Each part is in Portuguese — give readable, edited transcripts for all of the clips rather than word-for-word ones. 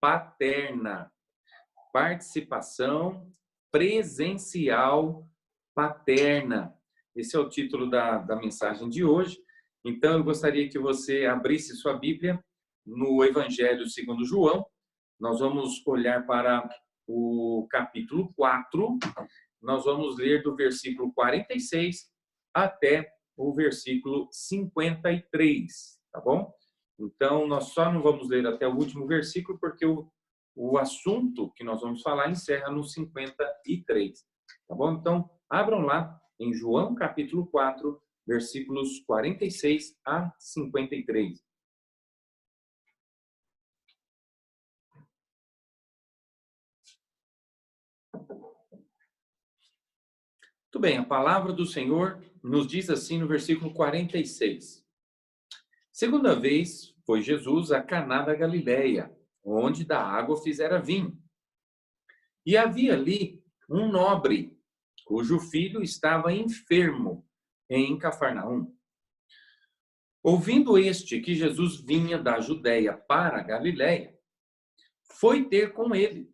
paterna. Participação presencial paterna. Esse é o título da mensagem de hoje. Então, eu gostaria que você abrisse sua Bíblia no Evangelho segundo João. Nós vamos olhar para o capítulo 4. Nós vamos ler do versículo 46 até o versículo 53, tá bom? Então, nós só não vamos ler até o último versículo, porque o assunto que nós vamos falar encerra no 53, tá bom? Então, abram lá em João capítulo 4, versículos 46 a 53. Muito bem, a palavra do Senhor nos diz assim no versículo 46. Segunda vez foi Jesus a Caná da Galileia, onde da água fizera vinho. E havia ali um nobre, cujo filho estava enfermo em Cafarnaum. Ouvindo este que Jesus vinha da Judéia para a Galileia, foi ter com ele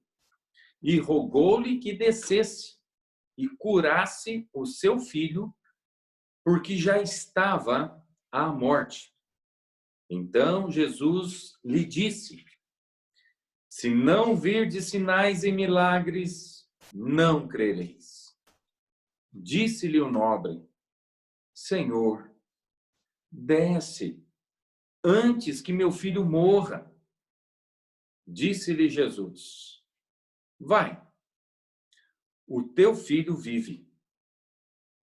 e rogou-lhe que descesse e curasse o seu filho, porque já estava à morte. Então Jesus lhe disse: se não virdes sinais e milagres, não crereis. Disse-lhe o nobre: Senhor, desce antes que meu filho morra. Disse-lhe Jesus: vai, o teu filho vive.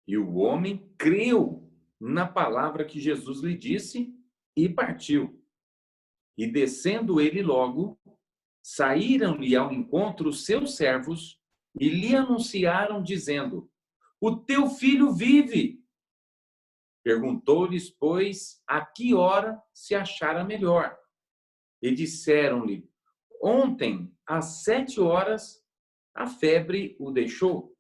E o homem creu na palavra que Jesus lhe disse e partiu. E descendo ele logo, saíram-lhe ao encontro os seus servos e lhe anunciaram, dizendo: o teu filho vive. Perguntou-lhes, pois, a que hora se achara melhor. E disseram-lhe: ontem, às 7 horas, a febre o deixou.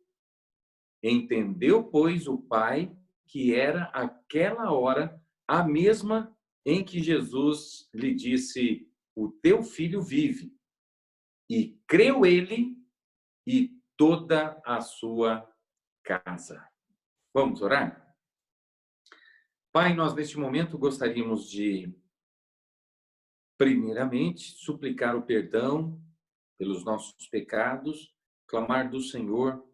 Entendeu, pois, o pai que era aquela hora a mesma em que Jesus lhe disse: o teu filho vive. E creu ele e toda a sua casa. Vamos orar? Pai, nós neste momento gostaríamos de, primeiramente, suplicar o perdão pelos nossos pecados, clamar do Senhor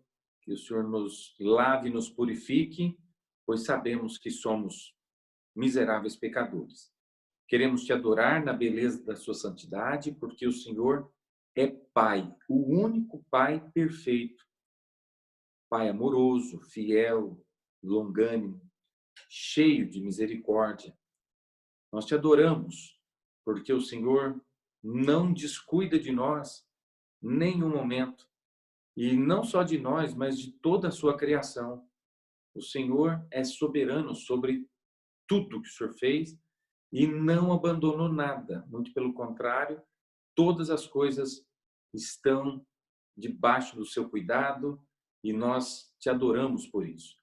que o Senhor nos lave e nos purifique, pois sabemos que somos miseráveis pecadores. Queremos te adorar na beleza da sua santidade, porque o Senhor é Pai, o único Pai perfeito. Pai amoroso, fiel, longânimo, cheio de misericórdia. Nós te adoramos, porque o Senhor não descuida de nós nem um momento. E não só de nós, mas de toda a sua criação. O Senhor é soberano sobre tudo que o Senhor fez e não abandonou nada. Muito pelo contrário, todas as coisas estão debaixo do seu cuidado e nós te adoramos por isso.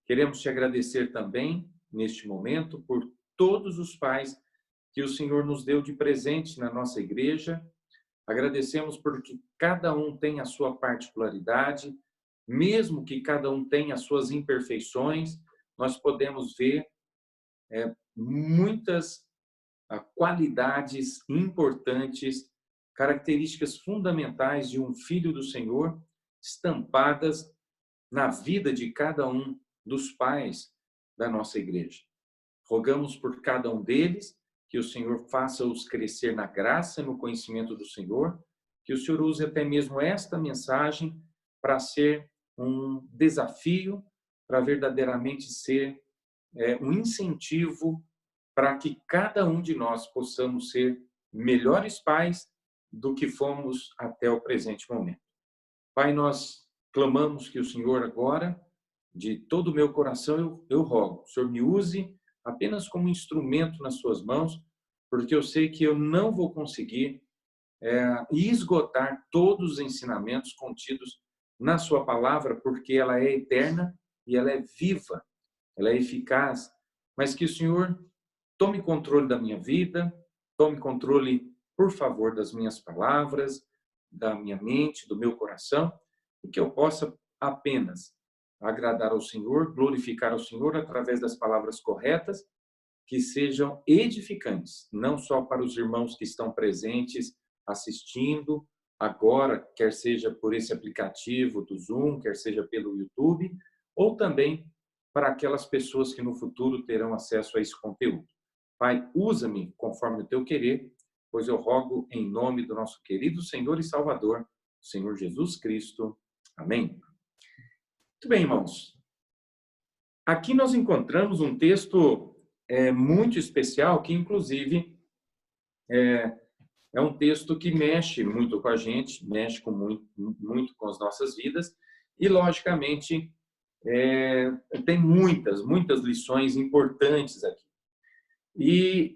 Queremos te agradecer também, neste momento, por todos os pais que o Senhor nos deu de presente na nossa igreja. Agradecemos porque cada um tem a sua particularidade, mesmo que cada um tenha as suas imperfeições, nós podemos ver muitas qualidades importantes, características fundamentais de um filho do Senhor, estampadas na vida de cada um dos pais da nossa igreja. Rogamos por cada um deles, que o Senhor faça-os crescer na graça e no conhecimento do Senhor, que o Senhor use até mesmo esta mensagem para ser um desafio, para verdadeiramente ser um incentivo para que cada um de nós possamos ser melhores pais do que fomos até o presente momento. Pai, nós clamamos que o Senhor agora, de todo o meu coração, eu rogo, o Senhor me use apenas como instrumento nas suas mãos, porque eu sei que eu não vou conseguir esgotar todos os ensinamentos contidos na sua palavra, porque ela é eterna e ela é viva, ela é eficaz, mas que o Senhor tome controle da minha vida, tome controle por favor, das minhas palavras, da minha mente, do meu coração, e que eu possa apenas agradar ao Senhor, glorificar ao Senhor através das palavras corretas, que sejam edificantes, não só para os irmãos que estão presentes assistindo agora, quer seja por esse aplicativo do Zoom, quer seja pelo YouTube, ou também para aquelas pessoas que no futuro terão acesso a esse conteúdo. Pai, usa-me conforme o teu querer, pois eu rogo em nome do nosso querido Senhor e Salvador, Senhor Jesus Cristo. Amém. Muito bem, irmãos. Aqui nós encontramos um texto muito especial, que inclusive é um texto que mexe muito com a gente, mexe muito com as nossas vidas, e logicamente tem muitas lições importantes aqui.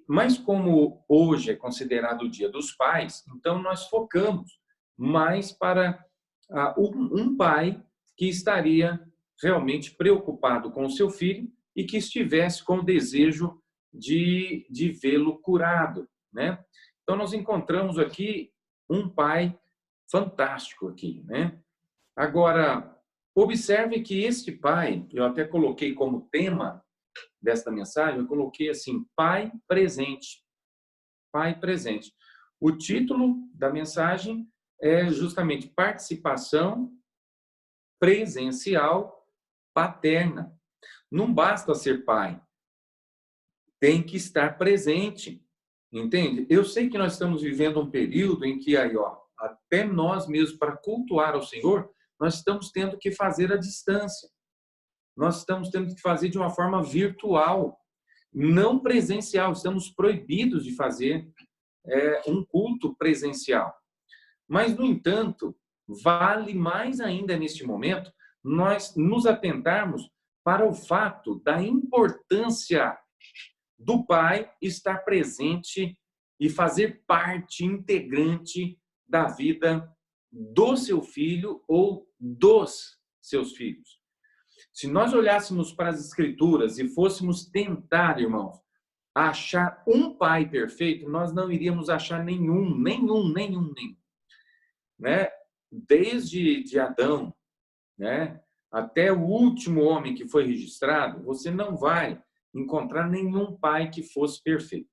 Mas como hoje é considerado o Dia dos Pais, então nós focamos mais para um pai que estaria realmente preocupado com o seu filho e que estivesse com o desejo de vê-lo curado, né? Então nós encontramos aqui um pai fantástico aqui, né? Agora, observe que este pai, eu até coloquei como tema desta mensagem, eu coloquei assim, pai presente. Pai presente. O título da mensagem é justamente participação presencial paterna. Não basta ser pai, tem que estar presente, entende? Eu sei que nós estamos vivendo um período em que aí, ó, até nós mesmos para cultuar ao Senhor, nós estamos tendo que fazer à distância. Nós estamos tendo que fazer de uma forma virtual, não presencial. Estamos proibidos de fazer um culto presencial. Mas, no entanto, vale mais ainda neste momento nós nos atentarmos para o fato da importância do pai estar presente e fazer parte integrante da vida do seu filho ou dos seus filhos. Se nós olhássemos para as Escrituras e fôssemos tentar, irmãos, achar um pai perfeito, nós não iríamos achar nenhum, né? Desde Adão, né, até o último homem que foi registrado, você não vai encontrar nenhum pai que fosse perfeito,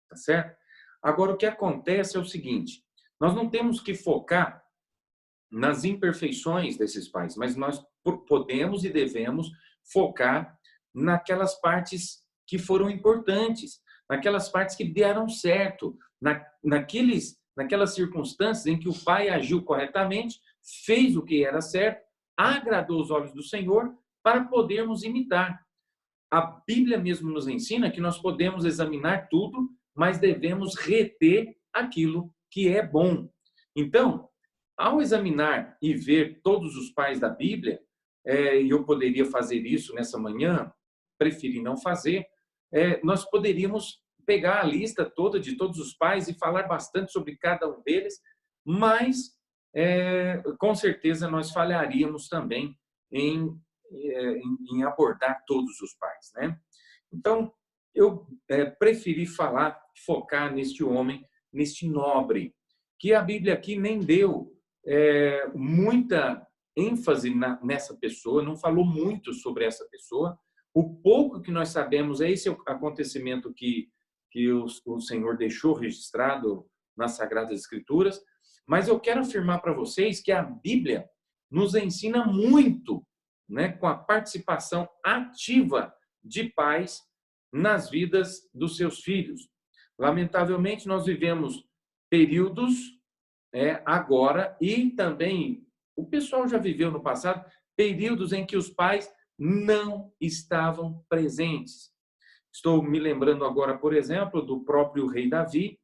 tá certo? Agora, o que acontece é o seguinte, nós não temos que focar nas imperfeições desses pais, mas nós podemos e devemos focar naquelas partes que foram importantes, naquelas partes que deram certo, naquelas circunstâncias em que o pai agiu corretamente, fez o que era certo, agradou os olhos do Senhor, para podermos imitar. A Bíblia mesmo nos ensina que nós podemos examinar tudo, mas devemos reter aquilo que é bom. Então, ao examinar e ver todos os pais da Bíblia, e eu poderia fazer isso nessa manhã, preferi não fazer, nós poderíamos pegar a lista toda de todos os pais e falar bastante sobre cada um deles, mas com certeza nós falharíamos também em abordar todos os pais, né? Então, eu preferi focar neste homem, neste nobre, que a Bíblia aqui nem deu muita ênfase nessa pessoa, não falou muito sobre essa pessoa. O pouco que nós sabemos é esse acontecimento que o Senhor deixou registrado nas Sagradas Escrituras, mas eu quero afirmar para vocês que a Bíblia nos ensina muito, né, com a participação ativa de pais nas vidas dos seus filhos. Lamentavelmente, nós vivemos períodos agora, e também o pessoal já viveu no passado, períodos em que os pais não estavam presentes. Estou me lembrando agora, por exemplo, do próprio rei Davi,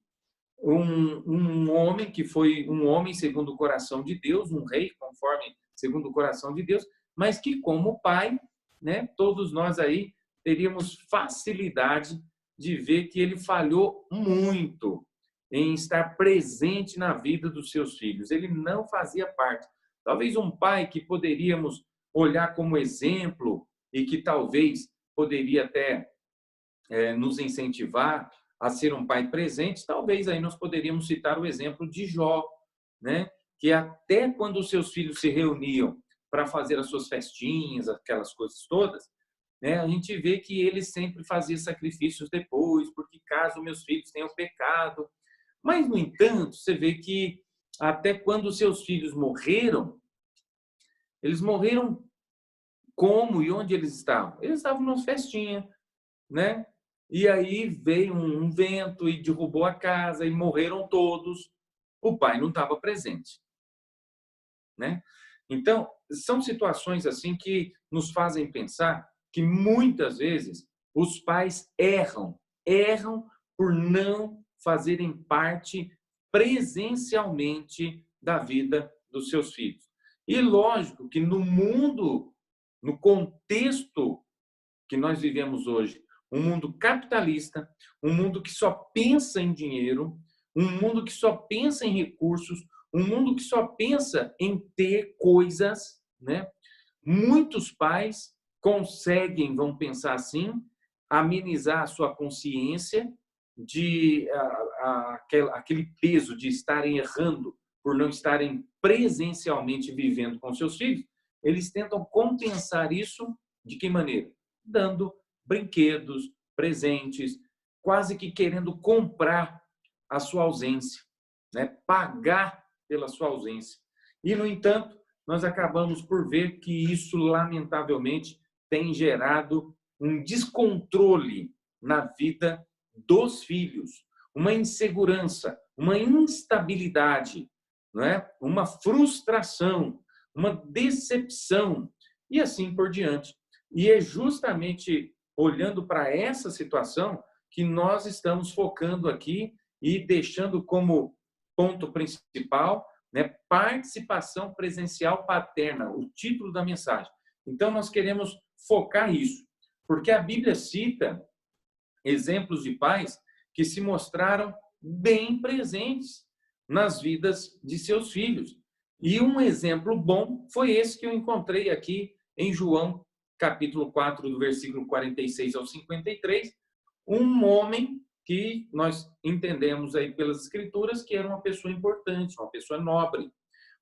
um homem que foi um homem segundo o coração de Deus, um rei conforme segundo o coração de Deus, mas que como pai, né, todos nós aí teríamos facilidade de ver que ele falhou muito em estar presente na vida dos seus filhos. Ele não fazia parte. Talvez um pai que poderíamos olhar como exemplo e que talvez poderia até nos incentivar a ser um pai presente, talvez aí nós poderíamos citar o exemplo de Jó, né? Que até quando os seus filhos se reuniam para fazer as suas festinhas, aquelas coisas todas, né? A gente vê que ele sempre fazia sacrifícios depois, porque caso meus filhos tenham pecado. Mas, no entanto, você vê que até quando os seus filhos morreram, eles morreram como e onde eles estavam? Eles estavam numa festinha, né? E aí veio um vento e derrubou a casa e morreram todos. O pai não estava presente, né? Então, são situações assim que nos fazem pensar que muitas vezes os pais erram por não fazerem parte presencialmente da vida dos seus filhos. E lógico que no mundo, no contexto que nós vivemos hoje, um mundo capitalista, um mundo que só pensa em dinheiro, um mundo que só pensa em recursos, um mundo que só pensa em ter coisas, né? Muitos pais conseguem, vão pensar assim, amenizar a sua consciência de aquele peso de estarem errando por não estarem presencialmente vivendo com seus filhos. Eles tentam compensar isso de que maneira? Dando brinquedos, presentes, quase que querendo comprar a sua ausência, né? Pagar pela sua ausência. E, no entanto, nós acabamos por ver que isso, lamentavelmente, tem gerado um descontrole na vida dos filhos, uma insegurança, uma instabilidade, não é? Uma frustração, uma decepção e assim por diante. E é justamente olhando para essa situação que nós estamos focando aqui e deixando como ponto principal, né, participação presencial paterna, o título da mensagem. Então, nós queremos focar isso, porque a Bíblia cita exemplos de pais que se mostraram bem presentes nas vidas de seus filhos. E um exemplo bom foi esse que eu encontrei aqui em João, capítulo 4, do versículo 46 ao 53, um homem que nós entendemos aí pelas escrituras que era uma pessoa importante, uma pessoa nobre,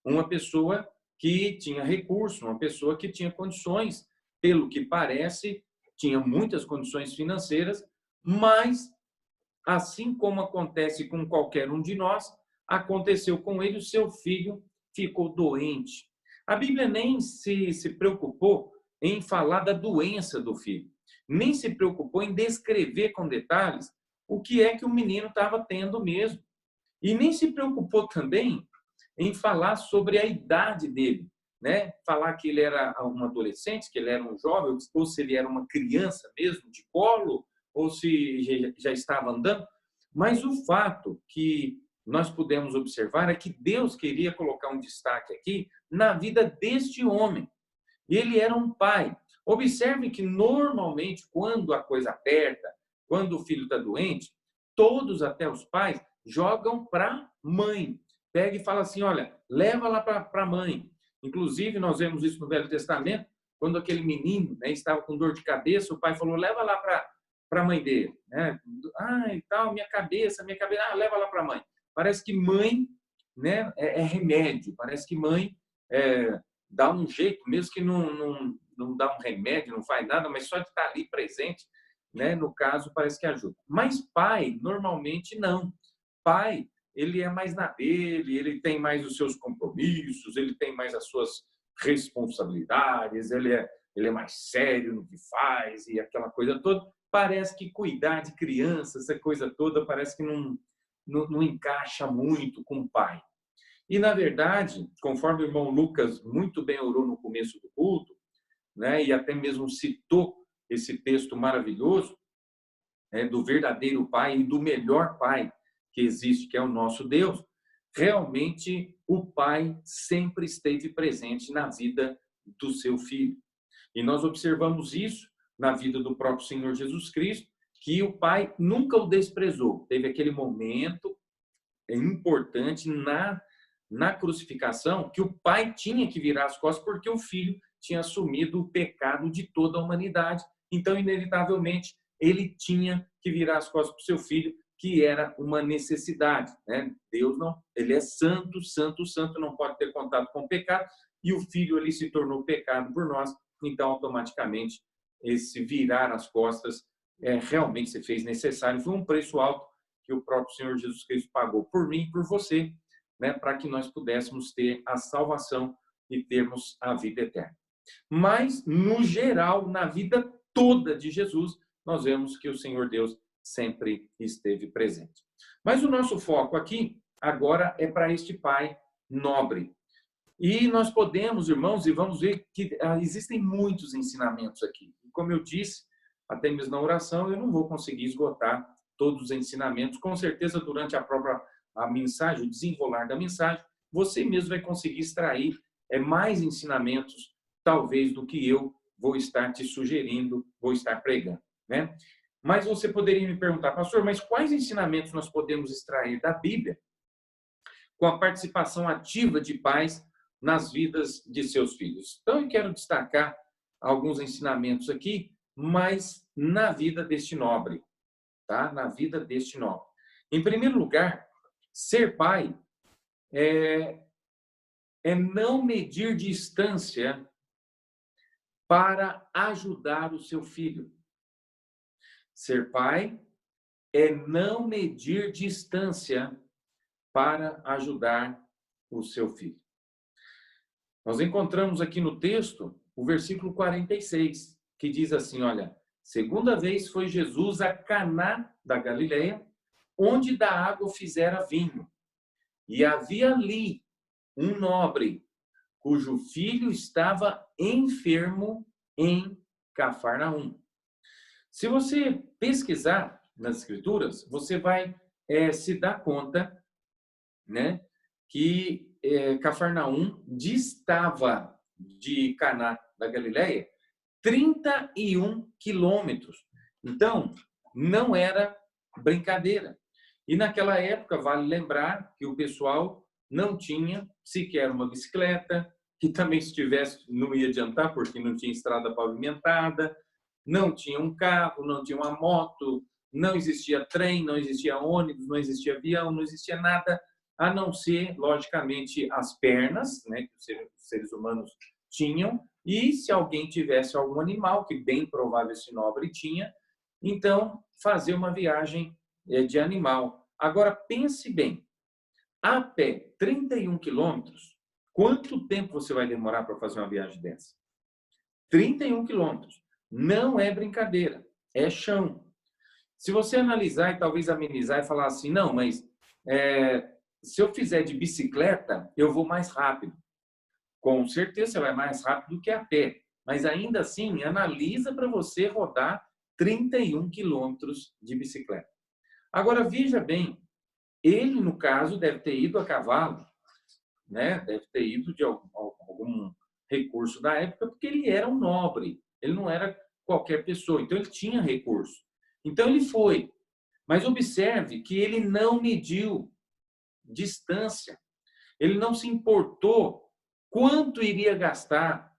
uma pessoa que tinha recurso, uma pessoa que tinha condições, pelo que parece, tinha muitas condições financeiras, mas, assim como acontece com qualquer um de nós, aconteceu com ele, o seu filho ficou doente. A Bíblia nem se preocupou em falar da doença do filho, nem se preocupou em descrever com detalhes o que é que o menino estava tendo mesmo. E nem se preocupou também em falar sobre a idade dele, né? Falar que ele era um adolescente, que ele era um jovem, ou se ele era uma criança mesmo, de colo, ou se já estava andando. Mas o fato que nós pudemos observar é que Deus queria colocar um destaque aqui na vida deste homem. Ele era um pai. Observe que, normalmente, quando a coisa aperta, quando o filho está doente, todos, até os pais, jogam para a mãe. Pega e fala assim, olha, leva lá para a mãe. Inclusive, nós vemos isso no Velho Testamento, quando aquele menino, né, estava com dor de cabeça, o pai falou, leva lá para a mãe dele. Né? Ah, e tal, minha cabeça, leva lá para a mãe. Parece que mãe, né, é remédio, parece que mãe dá um jeito, mesmo que não dá um remédio, não faz nada, mas só de estar ali presente, né, no caso, parece que ajuda. Mas pai, normalmente, não. Pai, ele é mais na dele, ele tem mais os seus compromissos, ele tem mais as suas responsabilidades, ele é mais sério no que faz e aquela coisa toda. Parece que cuidar de criança, essa coisa toda, parece que não encaixa muito com o pai. E, na verdade, conforme o irmão Lucas muito bem orou no começo do culto, né, e até mesmo citou esse texto maravilhoso, do verdadeiro pai e do melhor pai que existe, que é o nosso Deus, realmente o pai sempre esteve presente na vida do seu filho. E nós observamos isso na vida do próprio Senhor Jesus Cristo, que o pai nunca o desprezou. Teve aquele momento importante na crucificação que o pai tinha que virar as costas porque o filho tinha assumido o pecado de toda a humanidade. Então, inevitavelmente, ele tinha que virar as costas para o seu filho, que era uma necessidade, né? Deus não, ele é santo, santo, santo, não pode ter contato com o pecado, e o Filho ali se tornou pecado por nós, então automaticamente esse virar as costas realmente se fez necessário. Foi um preço alto que o próprio Senhor Jesus Cristo pagou por mim e por você, né, para que nós pudéssemos ter a salvação e termos a vida eterna. Mas, no geral, na vida toda de Jesus, nós vemos que o Senhor Deus sempre esteve presente. Mas o nosso foco aqui, agora, é para este pai nobre. E nós podemos, irmãos, e vamos ver que existem muitos ensinamentos aqui. Como eu disse, até mesmo na oração, eu não vou conseguir esgotar todos os ensinamentos. Com certeza, durante a mensagem, o desenrolar da mensagem, você mesmo vai conseguir extrair mais ensinamentos, talvez, do que eu vou estar te sugerindo, vou estar pregando, né? Mas você poderia me perguntar, pastor, mas quais ensinamentos nós podemos extrair da Bíblia com a participação ativa de pais nas vidas de seus filhos? Então, eu quero destacar alguns ensinamentos aqui, mas na vida deste nobre, tá? Na vida deste nobre. Em primeiro lugar, ser pai é não medir distância para ajudar o seu filho. Ser pai é não medir distância para ajudar o seu filho. Nós encontramos aqui no texto o versículo 46, que diz assim, olha, segunda vez foi Jesus a Caná da Galileia, onde da água fizera vinho. E havia ali um nobre, cujo filho estava enfermo em Cafarnaum. Se você pesquisar nas Escrituras, você vai se dar conta, né, que Cafarnaum distava de Caná da Galileia 31 quilômetros. Então, não era brincadeira. E naquela época, vale lembrar que o pessoal não tinha sequer uma bicicleta, que também se tivesse não ia adiantar, porque não tinha estrada pavimentada, não tinha um carro, não tinha uma moto, não existia trem, não existia ônibus, não existia avião, não existia nada, a não ser, logicamente, as pernas, né, que os seres humanos tinham, e se alguém tivesse algum animal, que bem provável esse nobre tinha, então fazer uma viagem de animal. Agora, pense bem, a pé, 31 quilômetros, quanto tempo você vai demorar para fazer uma viagem dessa? 31 quilômetros. Não é brincadeira, é chão. Se você analisar e talvez amenizar e falar assim, não, mas se eu fizer de bicicleta, eu vou mais rápido. Com certeza você vai mais rápido do que a pé. Mas ainda assim, analisa para você rodar 31 quilômetros de bicicleta. Agora, veja bem, ele, no caso, deve ter ido a cavalo, né? Deve ter ido de algum recurso da época, porque ele era um nobre, ele não era qualquer pessoa, então ele tinha recurso. Então ele foi, mas observe que ele não mediu distância, ele não se importou quanto iria gastar,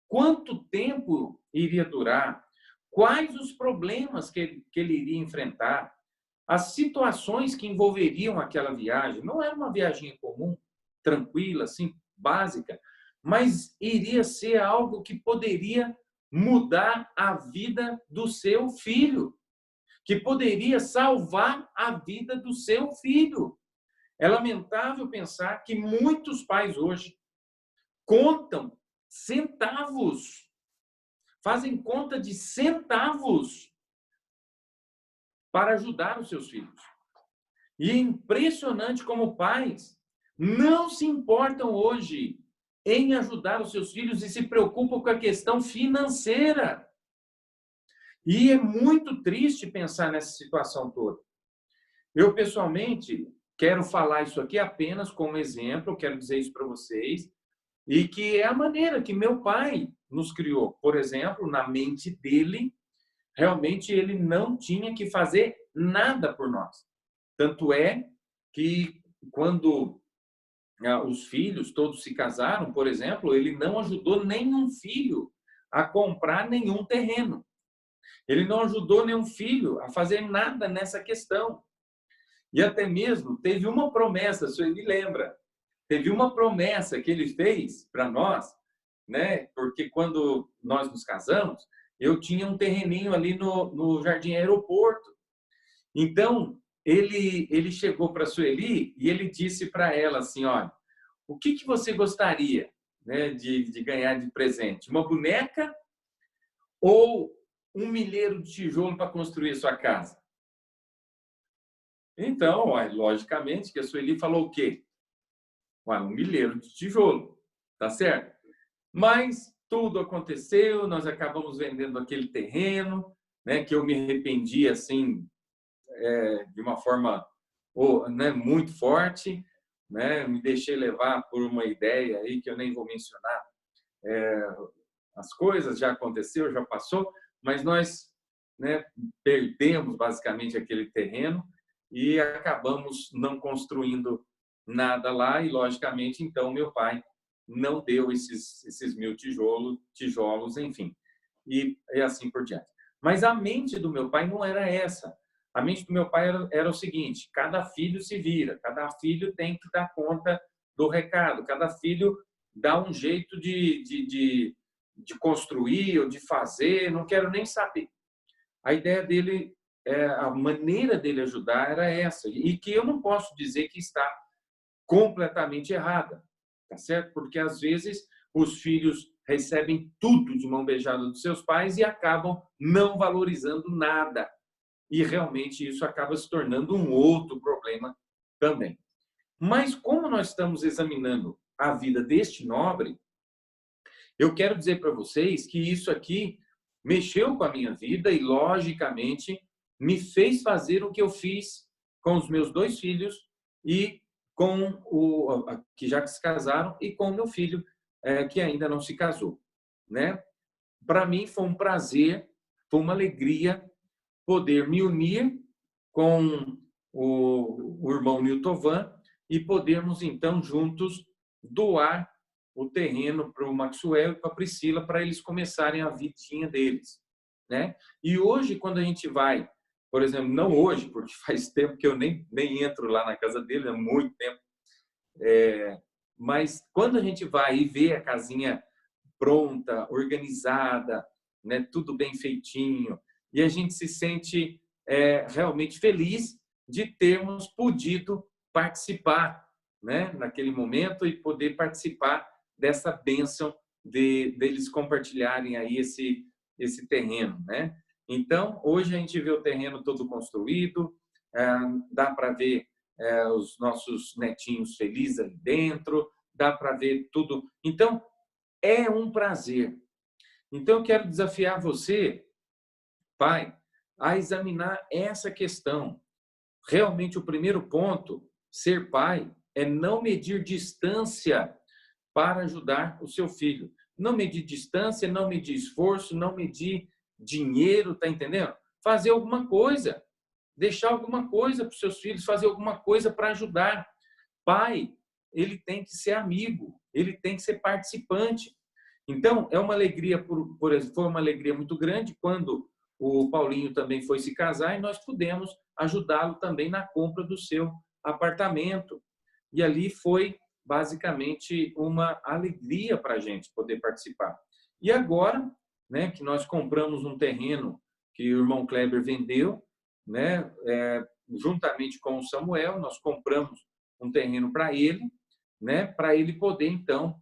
quanto tempo iria durar, quais os problemas que ele iria enfrentar, as situações que envolveriam aquela viagem. Não era uma viagem comum, tranquila, assim, básica, mas iria ser algo que poderia mudar a vida do seu filho, que poderia salvar a vida do seu filho. É lamentável pensar que muitos pais hoje contam centavos, fazem conta de centavos para ajudar os seus filhos. E é impressionante como pais não se importam hoje em ajudar os seus filhos e se preocupam com a questão financeira. E é muito triste pensar nessa situação toda. Eu, pessoalmente, quero falar isso aqui apenas como exemplo, quero dizer isso para vocês, e que é a maneira que meu pai nos criou. Por exemplo, na mente dele, realmente ele não tinha que fazer nada por nós. Tanto é que quando os filhos todos se casaram, por exemplo, ele não ajudou nenhum filho a comprar nenhum terreno. Ele não ajudou nenhum filho a fazer nada nessa questão. E até mesmo teve uma promessa, o senhor me lembra, teve uma promessa que ele fez para nós, né? Porque quando nós nos casamos, eu tinha um terreninho ali no Jardim Aeroporto. Então, ele chegou para a Sueli e ele disse para ela assim, olha, o que você gostaria, né, de ganhar de presente? Uma boneca ou um milheiro de tijolo para construir a sua casa? Então, logicamente que a Sueli falou o quê? Um milheiro de tijolo, tá certo? Mas tudo aconteceu, nós acabamos vendendo aquele terreno, né, que eu me arrependi assim, de uma forma né, muito forte, né? Me deixei levar por uma ideia aí que eu nem vou mencionar. As coisas já aconteceu, já passou, mas nós, né, perdemos basicamente aquele terreno e acabamos não construindo nada lá e logicamente então meu pai não deu esses 1.000 tijolos, enfim, e assim por diante. Mas a mente do meu pai não era essa. A mente do meu pai era o seguinte: cada filho se vira, cada filho tem que dar conta do recado, cada filho dá um jeito de construir ou de fazer, não quero nem saber. A ideia dele, a maneira dele ajudar era essa, e que eu não posso dizer que está completamente errada, tá certo? Porque às vezes os filhos recebem tudo de mão beijada dos seus pais e acabam não valorizando nada. E realmente isso acaba se tornando um outro problema também. Mas como nós estamos examinando a vida deste nobre, eu quero dizer para vocês que isso aqui mexeu com a minha vida e, logicamente, me fez fazer o que eu fiz com os meus 2 filhos e com o que já se casaram e com o meu filho que ainda não se casou, né? Para mim foi um prazer, foi uma alegria poder me unir com o irmão Niltovan e podermos então juntos doar o terreno para o Maxwell e para a Priscila para eles começarem a vidinha deles, né? E hoje quando a gente vai, por exemplo, não hoje, porque faz tempo que eu nem entro lá na casa dele, há muito tempo, mas quando a gente vai e vê a casinha pronta, organizada, né, tudo bem feitinho, e a gente se sente realmente feliz de termos podido participar, né, naquele momento e poder participar dessa bênção deles compartilharem aí esse terreno, né? Então, hoje a gente vê o terreno todo construído, dá para ver os nossos netinhos felizes ali dentro, dá para ver tudo. Então, é um prazer. Então, eu quero desafiar você, pai, a examinar essa questão. Realmente, o primeiro ponto, ser pai, é não medir distância para ajudar o seu filho. Não medir distância, não medir esforço, não medir dinheiro, tá entendendo? Fazer alguma coisa, deixar alguma coisa para os seus filhos, fazer alguma coisa para ajudar. Pai, ele tem que ser amigo, ele tem que ser participante. Então, é uma alegria, por exemplo, foi uma alegria muito grande quando o Paulinho também foi se casar e nós pudemos ajudá-lo também na compra do seu apartamento. E ali foi basicamente uma alegria para a gente poder participar. E agora, né, que nós compramos um terreno que o irmão Kleber vendeu, né, juntamente com o Samuel, nós compramos um terreno para ele, né, para ele poder então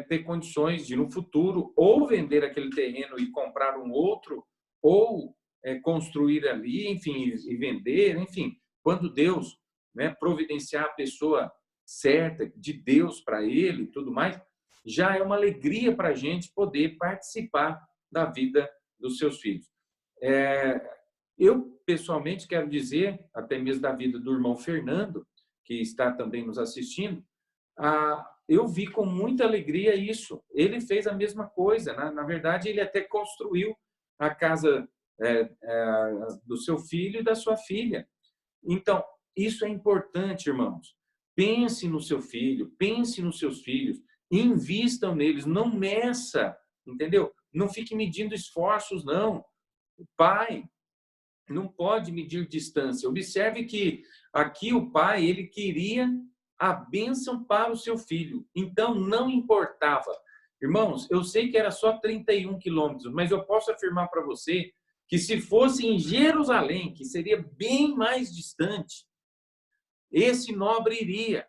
ter condições de no futuro ou vender aquele terreno e comprar um outro ou construir ali, enfim, e vender, enfim, quando Deus, né, providenciar a pessoa certa de Deus para ele e tudo mais, já é uma alegria para a gente poder participar da vida dos seus filhos. Eu, pessoalmente, quero dizer, até mesmo da vida do irmão Fernando, que está também nos assistindo, eu vi com muita alegria isso. Ele fez a mesma coisa. Na verdade, ele até construiu a casa do seu filho e da sua filha. Então, isso é importante, irmãos. Pense no seu filho, pense nos seus filhos, invistam neles, não meça, entendeu? Não fique medindo esforços, não. Pai, não pode medir distância. Observe que Aqui o pai, ele queria a bênção para o seu filho. Então, não importava. Irmãos, eu sei que era só 31 quilômetros, mas eu posso afirmar para você que se fosse em Jerusalém, que seria bem mais distante, esse nobre iria.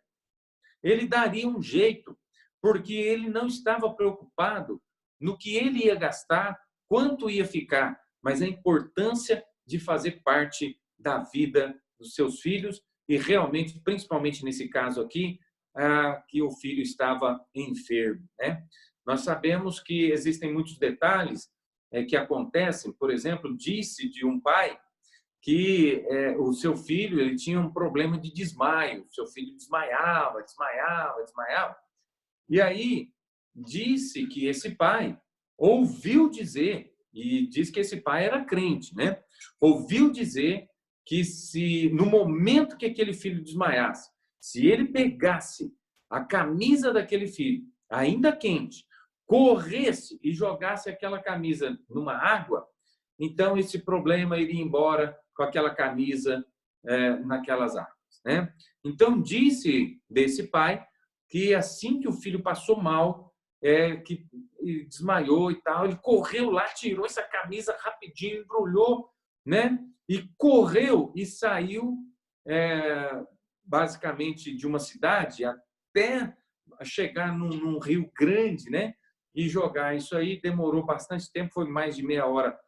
Ele daria um jeito, porque ele não estava preocupado no que ele ia gastar, quanto ia ficar, mas a importância de fazer parte da vida dos seus filhos e realmente, principalmente nesse caso aqui, que o filho estava enfermo, né? Nós sabemos que existem muitos detalhes que acontecem. Por exemplo, disse de um pai que o seu filho ele tinha um problema de desmaio. O seu filho desmaiava. E aí disse que esse pai ouviu dizer, e diz que esse pai era crente, né? Ouviu dizer que se no momento que aquele filho desmaiasse, se ele pegasse a camisa daquele filho, ainda quente, corresse e jogasse aquela camisa numa água, então esse problema iria embora com aquela camisa naquelas águas, né? Então disse desse pai que assim que o filho passou mal, que desmaiou e tal, ele correu lá, tirou essa camisa rapidinho, embrulhou, né? E correu e saiu basicamente de uma cidade até chegar num rio grande, né? E jogar isso aí. Demorou bastante tempo, foi mais de meia hora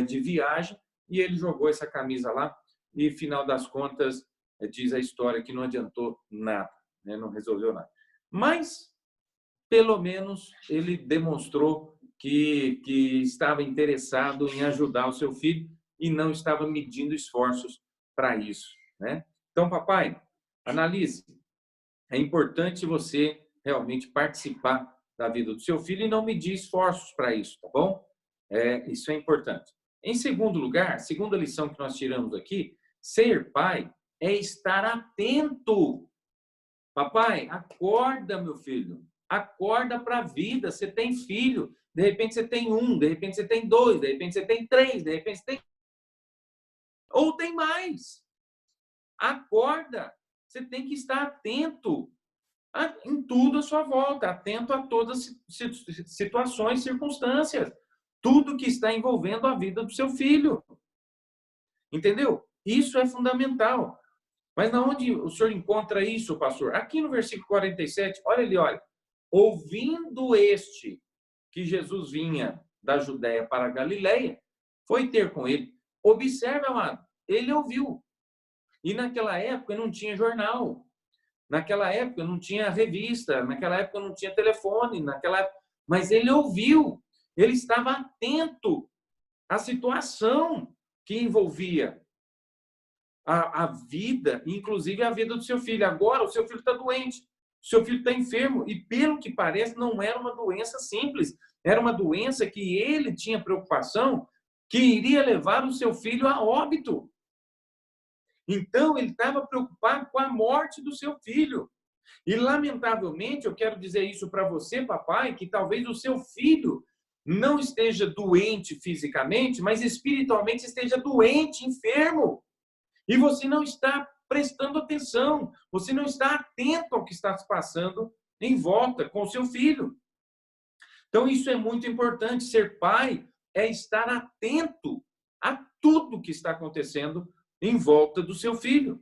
de viagem, e ele jogou essa camisa lá e, final das contas, diz a história que não adiantou nada, né? Não resolveu nada. Mas, pelo menos, ele demonstrou que estava interessado em ajudar o seu filho e não estava medindo esforços para isso, né? Então, papai, analise. É importante você realmente participar da vida do seu filho e não medir esforços para isso, tá bom? Isso é importante. Em segundo lugar, segunda lição que nós tiramos aqui, ser pai é estar atento. Papai, acorda, meu filho. Acorda para a vida. Você tem filho. De repente você tem um, de repente você tem dois, de repente você tem três, de repente você tem... Ou tem mais. Acorda. Você tem que estar atento em tudo à sua volta, atento a todas as situações, circunstâncias. Tudo que está envolvendo a vida do seu filho. Entendeu? Isso é fundamental. Mas na onde o senhor encontra isso, pastor? Aqui no versículo 47, olha ali, olha. Ouvindo este que Jesus vinha da Judéia para a Galileia, foi ter com ele. Observe, amado, ele ouviu. E naquela época não tinha jornal. Naquela época não tinha revista. Naquela época não tinha telefone. Mas ele ouviu. Ele estava atento à situação que envolvia a vida, inclusive a vida do seu filho. Agora, o seu filho está doente, o seu filho está enfermo, e pelo que parece, não era uma doença simples, era uma doença que ele tinha preocupação que iria levar o seu filho a óbito. Então, ele estava preocupado com a morte do seu filho. E, lamentavelmente, eu quero dizer isso para você, papai, que talvez o seu filho não esteja doente fisicamente, mas espiritualmente esteja doente, enfermo. E você não está prestando atenção, você não está atento ao que está se passando em volta com o seu filho. Então, isso é muito importante. Ser pai é estar atento a tudo que está acontecendo em volta do seu filho.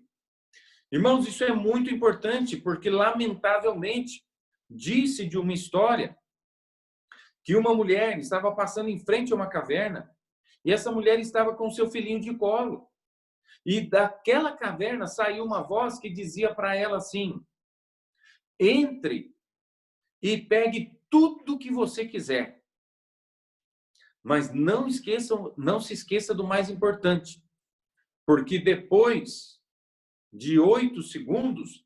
Irmãos, isso é muito importante, porque, lamentavelmente, disse de uma história que uma mulher estava passando em frente a uma caverna e essa mulher estava com seu filhinho de colo. E daquela caverna saiu uma voz que dizia para ela assim: entre e pegue tudo que você quiser. Mas não se esqueça do mais importante. Porque depois de 8 segundos,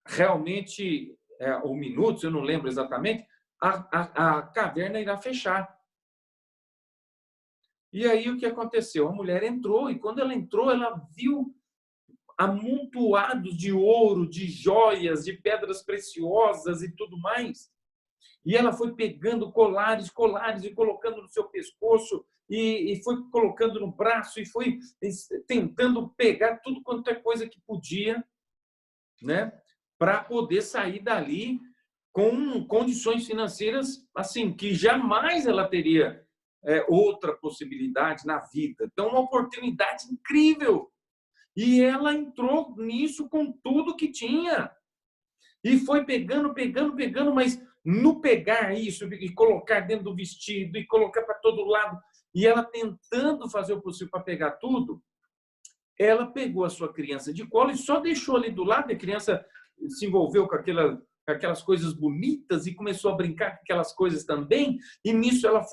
realmente, ou minutos, eu não lembro exatamente, a caverna irá fechar. E aí o que aconteceu? A mulher entrou, e quando ela entrou, ela viu amontoados de ouro, de joias, de pedras preciosas e tudo mais. E ela foi pegando colares e colocando no seu pescoço, e foi colocando no braço, e foi tentando pegar tudo quanto é coisa que podia, né, para poder sair dali com condições financeiras assim que jamais ela teria outra possibilidade na vida. Então, uma oportunidade incrível. E ela entrou nisso com tudo que tinha. E foi pegando, mas no pegar isso e colocar dentro do vestido e colocar para todo lado, e ela tentando fazer o possível para pegar tudo, ela pegou a sua criança de colo e só deixou ali do lado, a criança se envolveu com aquelas coisas bonitas e começou a brincar com aquelas coisas também, e nisso ela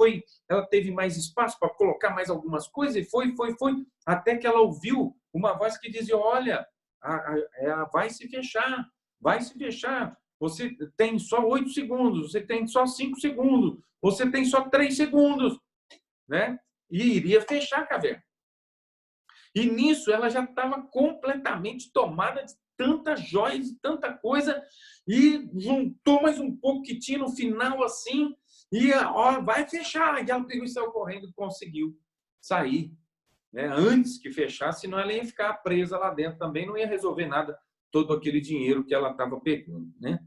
teve mais espaço para colocar mais algumas coisas, e foi, até que ela ouviu uma voz que dizia: olha, vai se fechar, você tem só 8 segundos, você tem só 5 segundos, você tem só 3 segundos, né? E iria fechar a caverna. E nisso ela já estava completamente tomada de tantas joias, de tanta coisa, e juntou mais um pouco que tinha no final assim, e vai fechar. E ela pegou e saiu correndo e conseguiu sair, né? Antes que fechasse, senão ela ia ficar presa lá dentro também, não ia resolver nada, todo aquele dinheiro que ela estava pegando, né?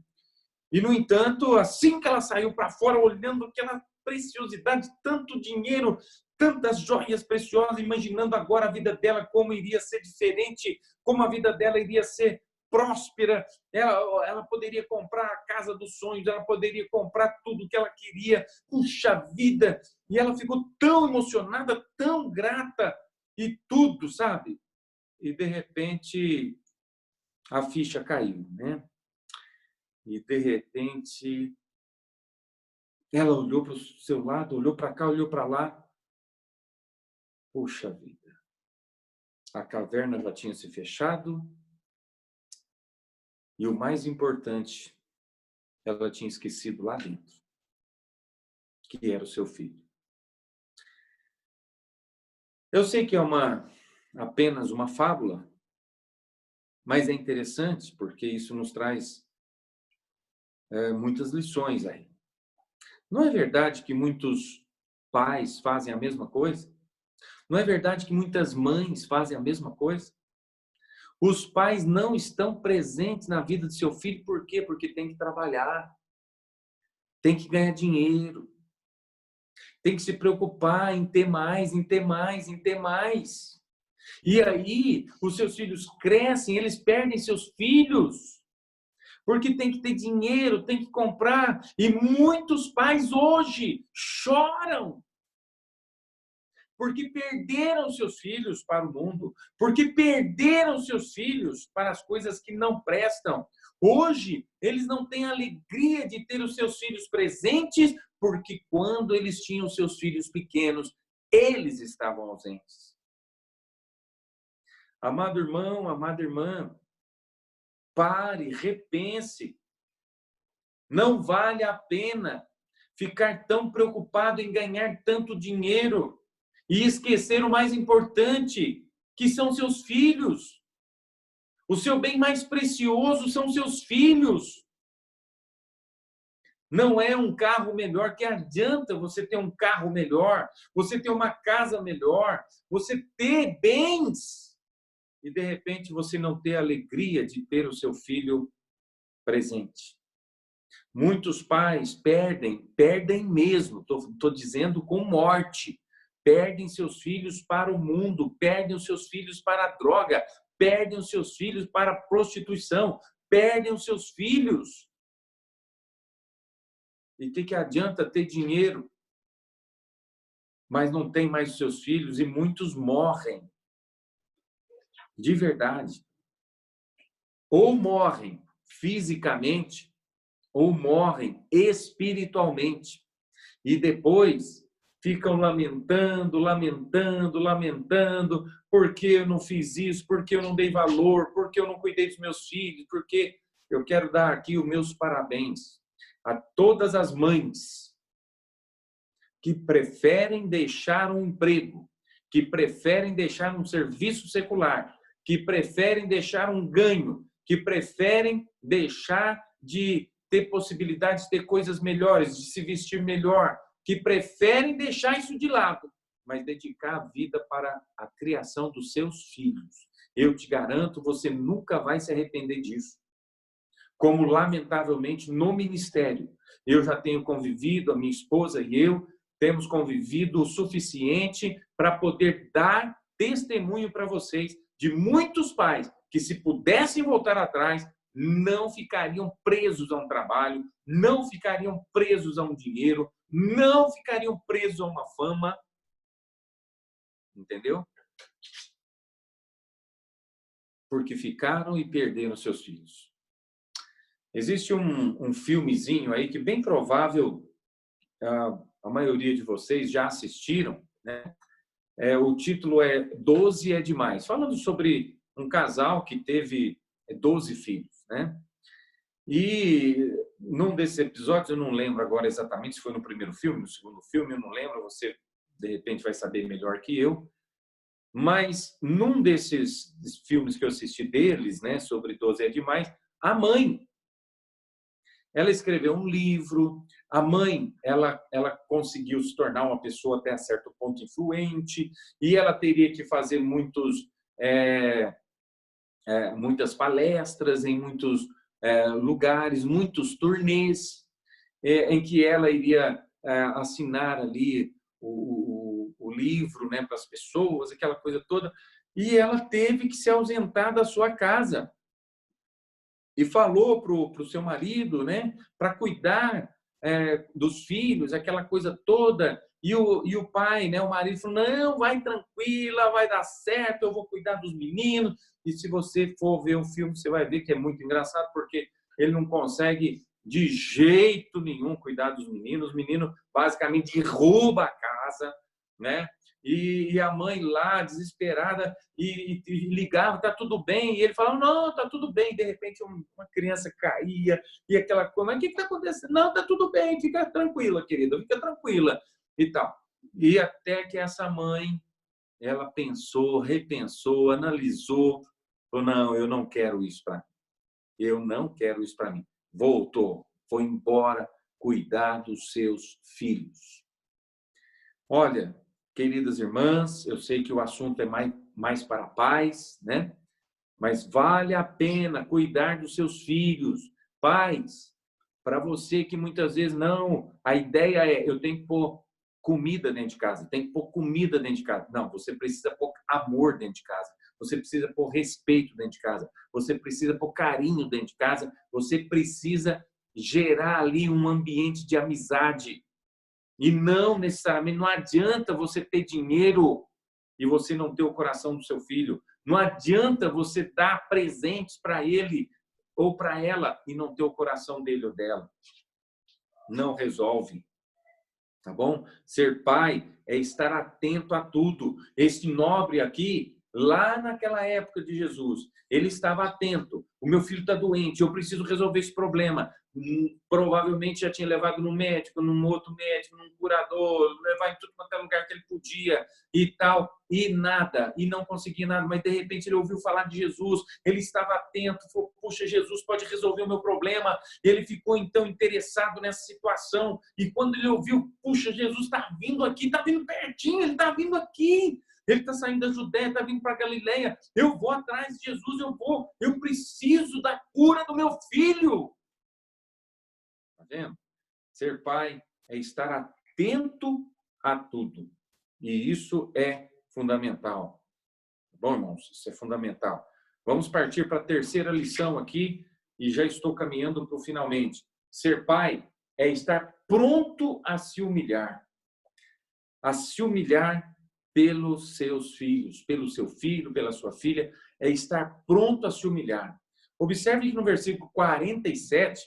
E, no entanto, assim que ela saiu para fora, olhando aquela preciosidade, tanto dinheiro, tantas joias preciosas, imaginando agora a vida dela, como iria ser diferente, como a vida dela iria ser próspera, ela poderia comprar a casa dos sonhos, ela poderia comprar tudo que ela queria, puxa vida, e ela ficou tão emocionada, tão grata, e tudo, sabe? E, de repente, a ficha caiu, né? E, de repente, ela olhou para o seu lado, olhou para cá, olhou para lá. Puxa vida. A caverna já tinha se fechado. E o mais importante, ela tinha esquecido lá dentro, que era o seu filho. Eu sei que é apenas uma fábula, mas é interessante porque isso nos traz muitas lições aí. Não é verdade que muitos pais fazem a mesma coisa? Não é verdade que muitas mães fazem a mesma coisa? Os pais não estão presentes na vida do seu filho, por quê? Porque tem que trabalhar, tem que ganhar dinheiro, tem que se preocupar em ter mais, em ter mais, em ter mais. E aí, os seus filhos crescem, eles perdem seus filhos, porque tem que ter dinheiro, tem que comprar. E muitos pais hoje choram porque perderam seus filhos para o mundo, porque perderam seus filhos para as coisas que não prestam. Hoje, eles não têm alegria de ter os seus filhos presentes, porque quando eles tinham seus filhos pequenos, eles estavam ausentes. Amado irmão, amada irmã, pare, repense. Não vale a pena ficar tão preocupado em ganhar tanto dinheiro e esquecer o mais importante, que são seus filhos. O seu bem mais precioso são seus filhos. Não é um carro melhor, que adianta você ter um carro melhor, você ter uma casa melhor, você ter bens e, de repente, você não ter a alegria de ter o seu filho presente. Muitos pais perdem mesmo, estou dizendo com morte, perdem seus filhos para o mundo, perdem os seus filhos para a droga, perdem os seus filhos para a prostituição, perdem os seus filhos. E o que adianta ter dinheiro, mas não tem mais os seus filhos, e muitos morrem, de verdade. Ou morrem fisicamente, ou morrem espiritualmente. E depois ficam lamentando, porque eu não fiz isso, porque eu não dei valor, porque eu não cuidei dos meus filhos, porque eu quero dar aqui os meus parabéns a todas as mães que preferem deixar um emprego, que preferem deixar um serviço secular, que preferem deixar um ganho, que preferem deixar de ter possibilidade de ter coisas melhores, de se vestir melhor, que preferem deixar isso de lado, mas dedicar a vida para a criação dos seus filhos. Eu te garanto, você nunca vai se arrepender disso. Como, lamentavelmente, no ministério, eu já tenho convivido, a minha esposa e eu temos convivido o suficiente para poder dar testemunho para vocês de muitos pais que, se pudessem voltar atrás, não ficariam presos a um trabalho, não ficariam presos a um dinheiro, não ficariam presos a uma fama. Entendeu? Porque ficaram e perderam seus filhos. Existe um filmezinho aí que bem provável a maioria de vocês já assistiram, né? O título é 12 é Demais, falando sobre um casal que teve 12 filhos, né? E num desses episódios, eu não lembro agora exatamente se foi no primeiro filme, no segundo filme, eu não lembro, você de repente vai saber melhor que eu, mas num desses filmes que eu assisti deles, né, sobre 12 é Demais, a mãe, ela escreveu um livro, a mãe, ela conseguiu se tornar uma pessoa até certo ponto influente, e ela teria que fazer muitas palestras em muitos lugares, muitos turnês, em que ela iria assinar ali o livro, né, para as pessoas, aquela coisa toda, e ela teve que se ausentar da sua casa. E falou para o seu marido, né, para cuidar dos filhos, aquela coisa toda. E o pai, né, o marido, falou: não, vai tranquila, vai dar certo, eu vou cuidar dos meninos. E se você for ver o filme, você vai ver que é muito engraçado, porque ele não consegue de jeito nenhum cuidar dos meninos. O menino basicamente derruba a casa, né? E a mãe lá, desesperada, e ligava: tá tudo bem? E ele falava: não, tá tudo bem. De repente, uma criança caía, e aquela coisa: mas o que está acontecendo? Não, tá tudo bem, fica tranquila, querida, fica tranquila, e tal. E até que essa mãe, ela pensou, repensou, analisou, falou: não, eu não quero isso para mim. Eu não quero isso para mim. Voltou, foi embora cuidar dos seus filhos. Olha, queridas irmãs, eu sei que o assunto é mais para pais, né? Mas vale a pena cuidar dos seus filhos. Pais, para você que muitas vezes não, a ideia é: eu tenho que pôr comida dentro de casa, tem que pôr comida dentro de casa. Não, você precisa pôr amor dentro de casa. Você precisa pôr respeito dentro de casa. Você precisa pôr carinho dentro de casa. Você precisa gerar ali um ambiente de amizade. E não necessariamente, não adianta você ter dinheiro e você não ter o coração do seu filho. Não adianta você dar presentes para ele ou para ela e não ter o coração dele ou dela. Não resolve. Tá bom? Ser pai é estar atento a tudo. Este nobre aqui, lá naquela época de Jesus, ele estava atento. O meu filho está doente, eu preciso resolver esse problema. Provavelmente já tinha levado no médico, num outro médico, num curador, levar em tudo quanto é lugar que ele podia e tal, e nada, e não conseguia nada. Mas de repente ele ouviu falar de Jesus, ele estava atento, falou: puxa, Jesus pode resolver o meu problema. Ele ficou então interessado nessa situação, e quando ele ouviu: puxa, Jesus está vindo aqui, está vindo pertinho, ele está vindo aqui. Ele está saindo da Judéia, está vindo para a Galileia. Eu vou atrás de Jesus, eu preciso da cura do meu filho. Está vendo? Ser pai é estar atento a tudo. E isso é fundamental. Bom, irmãos, isso é fundamental. Vamos partir para a terceira lição aqui, e já estou caminhando para o finalmente. Ser pai é estar pronto a se humilhar. A se humilhar pelos seus filhos, pelo seu filho, pela sua filha, é estar pronto a se humilhar. Observe que no versículo 47,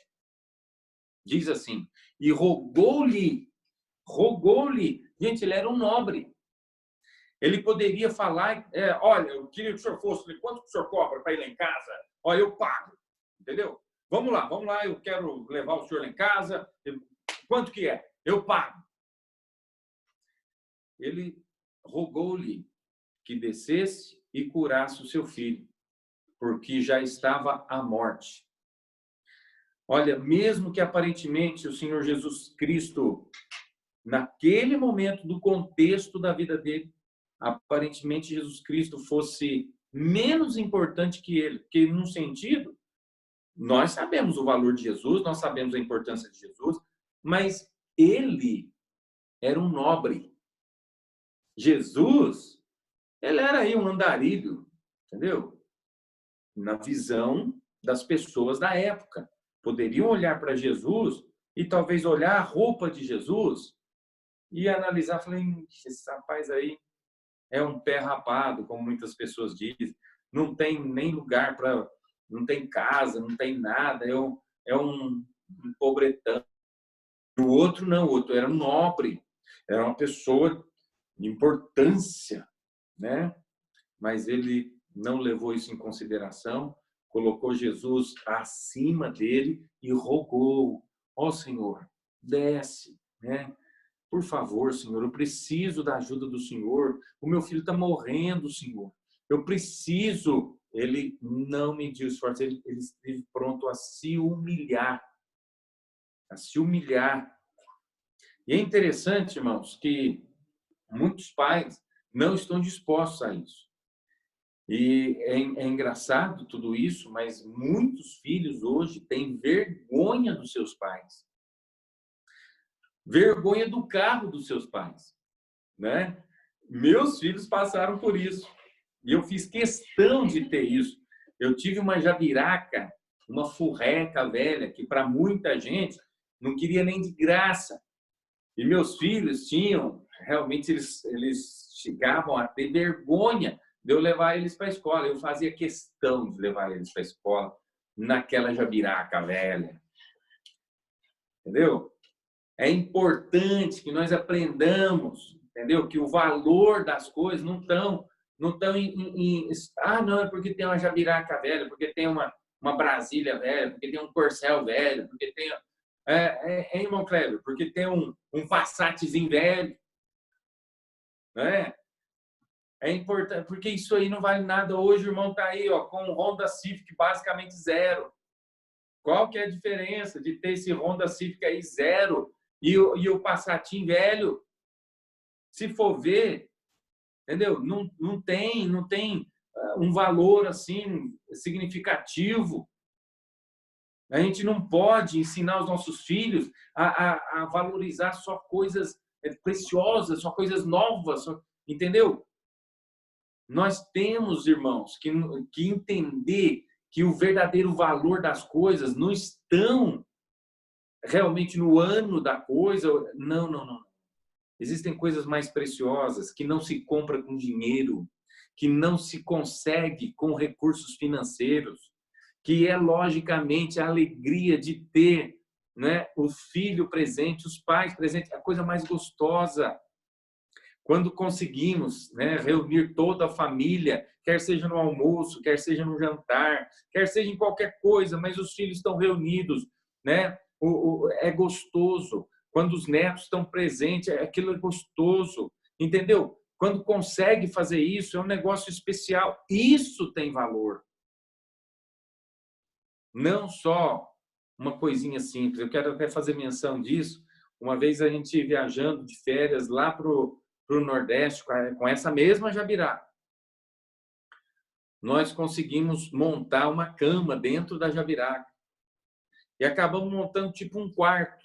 diz assim: e rogou-lhe, gente, ele era um nobre. Ele poderia falar: olha, eu queria que o senhor fosse, quanto que o senhor cobra para ir lá em casa? Olha, eu pago, entendeu? Vamos lá, eu quero levar o senhor lá em casa, quanto que é? Eu pago. Ele rogou-lhe que descesse e curasse o seu filho, porque já estava à morte. Olha, mesmo que aparentemente o Senhor Jesus Cristo, naquele momento do contexto da vida dele, aparentemente Jesus Cristo fosse menos importante que ele, porque num sentido, nós sabemos o valor de Jesus, nós sabemos a importância de Jesus, mas ele era um nobre. Jesus, ele era aí um andarilho, entendeu? Na visão das pessoas da época. Poderiam olhar para Jesus e talvez olhar a roupa de Jesus e analisar, falei, esse rapaz aí é um pé rapado, como muitas pessoas dizem, não tem nem lugar para, não tem casa, não tem nada, é um pobretão. O outro não, o outro era um nobre, era uma pessoa de importância, né? Mas ele não levou isso em consideração, colocou Jesus acima dele e rogou: ó Senhor, desce, né? Por favor, Senhor, eu preciso da ajuda do Senhor. O meu filho está morrendo, Senhor. Eu preciso. Ele não mediu esforço, ele esteve pronto a se humilhar. A se humilhar. E é interessante, irmãos, que muitos pais não estão dispostos a isso. E é engraçado tudo isso, mas muitos filhos hoje têm vergonha dos seus pais. Vergonha do carro dos seus pais, né? Meus filhos passaram por isso. E eu fiz questão de ter isso. Eu tive uma jabiraca, uma furreca velha, que para muita gente não queria nem de graça. E meus filhos tinham, realmente eles chegavam a ter vergonha de eu levar eles para a escola. Eu fazia questão de levar eles para a escola naquela jabiraca velha. Entendeu? É importante que nós aprendamos, entendeu? Que o valor das coisas não estão não, é porque tem uma jabiraca velha, porque tem uma Brasília velha, porque tem um Corcel velho, porque tem irmão Kleber, porque tem um Passatzinho velho, né? É importante, porque isso aí não vale nada. Hoje o irmão está aí, ó, com um Honda Civic basicamente zero. Qual que é a diferença de ter esse Honda Civic aí zero e o Passatinho velho? Se for ver, entendeu? Não tem um valor assim significativo. A gente não pode ensinar os nossos filhos a valorizar só coisas preciosas, só coisas novas, entendeu? Nós temos, irmãos, que entender que o verdadeiro valor das coisas não estão realmente no ano da coisa. Não, não, não. Existem coisas mais preciosas que não se compra com dinheiro, que não se consegue com recursos financeiros, que é logicamente a alegria de ter, né, o filho presente, os pais presentes, a coisa mais gostosa. Quando conseguimos, né, reunir toda a família, quer seja no almoço, quer seja no jantar, quer seja em qualquer coisa, mas os filhos estão reunidos, né? É gostoso. Quando os netos estão presentes, aquilo é gostoso, entendeu? Quando consegue fazer isso, é um negócio especial. Isso tem valor. Não só uma coisinha simples. Eu quero até fazer menção disso. Uma vez a gente viajando de férias lá para o Nordeste, com essa mesma jabiraca, nós conseguimos montar uma cama dentro da jabiraca. E acabamos montando tipo um quarto.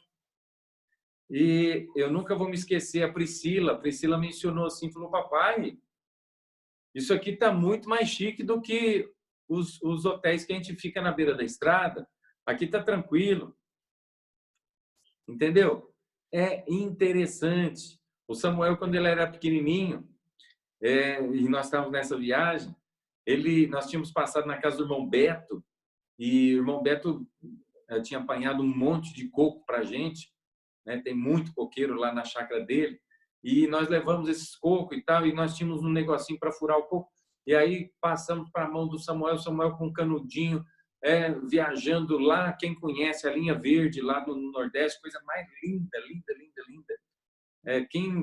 E eu nunca vou me esquecer, a Priscila mencionou assim, falou, papai, isso aqui está muito mais chique do que os hotéis que a gente fica na beira da estrada. Aqui está tranquilo. Entendeu? É interessante. O Samuel, quando ele era pequenininho, e nós estávamos nessa viagem, nós tínhamos passado na casa do irmão Beto, e o irmão Beto tinha apanhado um monte de coco para a gente, né? Tem muito coqueiro lá na chácara dele, e nós levamos esses cocos e tal, e nós tínhamos um negocinho para furar o coco, e aí passamos para a mão do Samuel, com um canudinho, viajando lá, quem conhece a linha verde lá no Nordeste, coisa mais linda, linda, linda, linda.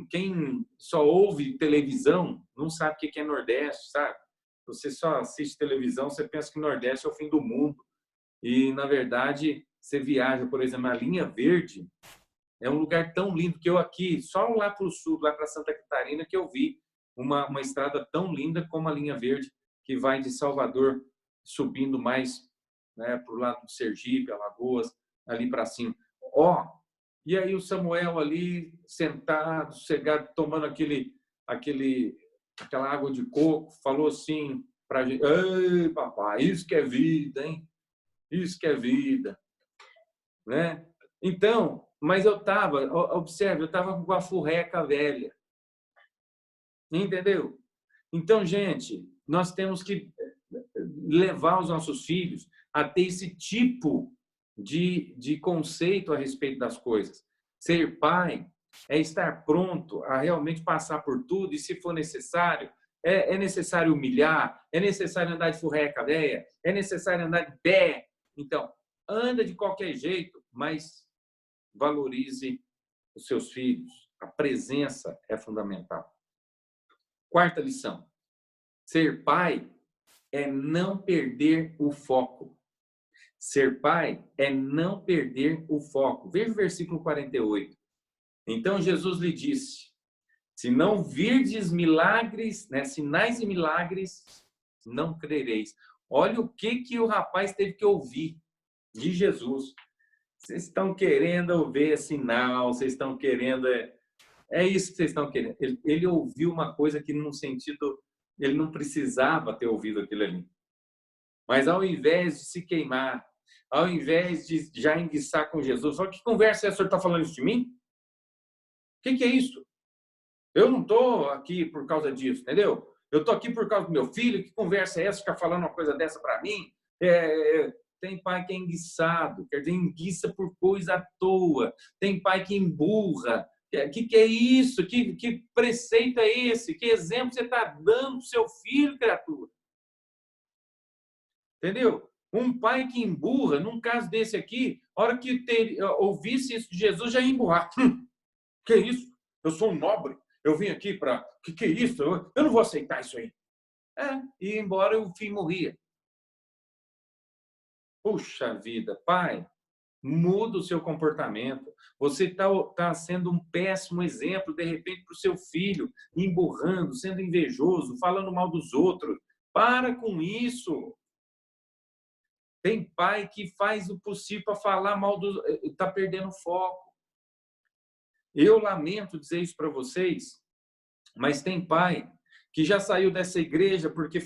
Quem só ouve televisão não sabe o que é Nordeste, sabe? Você só assiste televisão, você pensa que Nordeste é o fim do mundo. E, na verdade, você viaja, por exemplo, na linha verde, é um lugar tão lindo que eu aqui, só lá para o sul, lá para Santa Catarina, que eu vi uma estrada tão linda como a linha verde, que vai de Salvador subindo mais, né, para o lado de Sergipe, Alagoas, ali para cima. Ó, e aí o Samuel ali sentado, sossegado, tomando aquela água de coco, falou assim para a gente: ei, papai, isso que é vida, hein? Isso que é vida, né? Então, mas eu estava, observe, eu estava com a furreca velha, entendeu? Então, gente, nós temos que levar os nossos filhos a ter esse tipo de conceito a respeito das coisas. Ser pai é estar pronto a realmente passar por tudo e, se for necessário, é necessário humilhar, é necessário andar de furreca velha, é necessário andar de pé. Então, anda de qualquer jeito, mas valorize os seus filhos. A presença é fundamental. Quarta lição: ser pai é não perder o foco. Ser pai é não perder o foco. Veja o versículo 48. Então Jesus lhe disse: se não virdes milagres, né, sinais e milagres, não crereis. Olha o que o rapaz teve que ouvir de Jesus. Vocês estão querendo ver sinal, vocês estão querendo... É isso que vocês estão querendo. Ele ouviu uma coisa que, num sentido, ele não precisava ter ouvido aquilo ali. Mas ao invés de se queimar, ao invés de já enguiçar com Jesus, olha que conversa é essa, o senhor está falando isso de mim? O que é isso? Eu não estou aqui por causa disso, entendeu? Eu estou aqui por causa do meu filho. Que conversa é essa? Ficar falando uma coisa dessa para mim? Tem pai que é enguiçado, quer dizer, enguiça por coisa à toa. Tem pai que emburra. Que é isso? Que preceito é esse? Que exemplo você está dando para o seu filho, criatura? Entendeu? Um pai que emburra, num caso desse aqui, a hora que ouvisse isso de Jesus, já ia emburrar. Que isso? Eu sou um nobre. Eu vim aqui para... Que é isso? Eu não vou aceitar isso aí. E embora o filho morria. Puxa vida, pai, muda o seu comportamento. Você está sendo um péssimo exemplo, de repente, para o seu filho, emburrando, sendo invejoso, falando mal dos outros. Para com isso. Tem pai que faz o possível para falar mal do... Está perdendo foco. Eu lamento dizer isso para vocês, mas tem pai que já saiu dessa igreja porque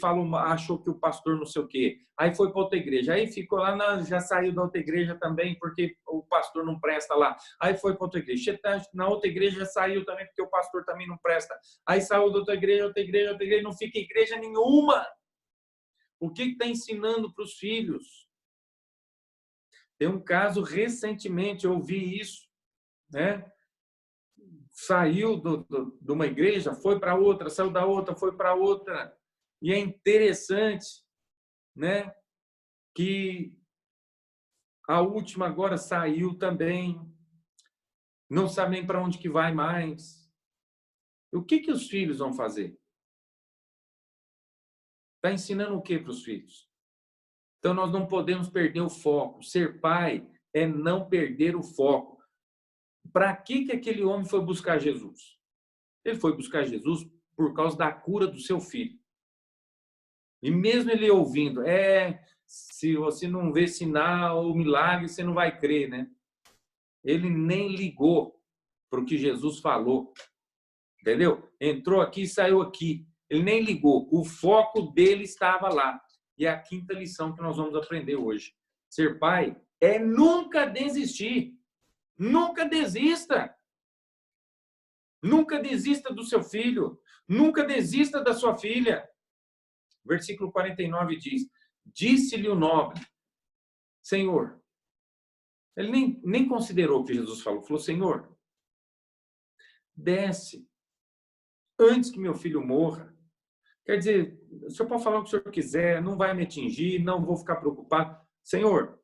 achou que o pastor não sei o quê. Aí foi para outra igreja. Aí ficou lá, já saiu da outra igreja também porque o pastor não presta lá. Aí foi para outra igreja. Na outra igreja já saiu também porque o pastor também não presta. Aí saiu da outra igreja, não fica em igreja nenhuma. O que está ensinando para os filhos? Tem um caso recentemente, eu ouvi isso, né? Saiu de uma igreja, foi para outra, saiu da outra, foi para outra. E é interessante, né, que a última agora saiu também, não sabe nem para onde que vai mais. O que os filhos vão fazer? Está ensinando o que para os filhos? Então, nós não podemos perder o foco. Ser pai é não perder o foco. Para que aquele homem foi buscar Jesus? Ele foi buscar Jesus por causa da cura do seu filho. E mesmo ele ouvindo, se você não vê sinal ou milagre, você não vai crer, né? Ele nem ligou para o que Jesus falou. Entendeu? Entrou aqui e saiu aqui. Ele nem ligou. O foco dele estava lá. E é a quinta lição que nós vamos aprender hoje. Ser pai é nunca desistir. Nunca desista. Nunca desista do seu filho. Nunca desista da sua filha. Versículo 49 diz: disse-lhe o nobre, Senhor. Ele nem considerou o que Jesus falou. Falou: Senhor, desce antes que meu filho morra. Quer dizer, o senhor pode falar o que o senhor quiser, não vai me atingir, não vou ficar preocupado. Senhor,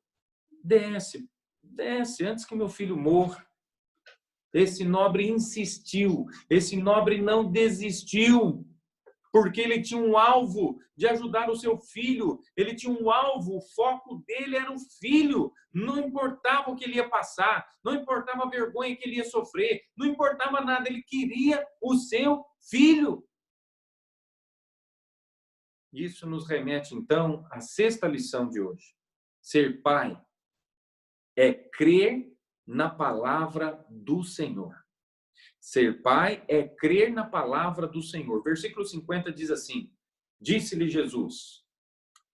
desce antes que meu filho morra. Esse nobre insistiu, esse nobre não desistiu. porque ele tinha um alvo de ajudar o seu filho, ele tinha um alvo, o foco dele era o filho, não importava o que ele ia passar, não importava a vergonha que ele ia sofrer, não importava nada, ele queria o seu filho. Isso nos remete, então, à sexta lição de hoje. Ser pai é crer na palavra do Senhor. Ser pai é crer na palavra do Senhor. Versículo 50 diz assim: disse-lhe Jesus,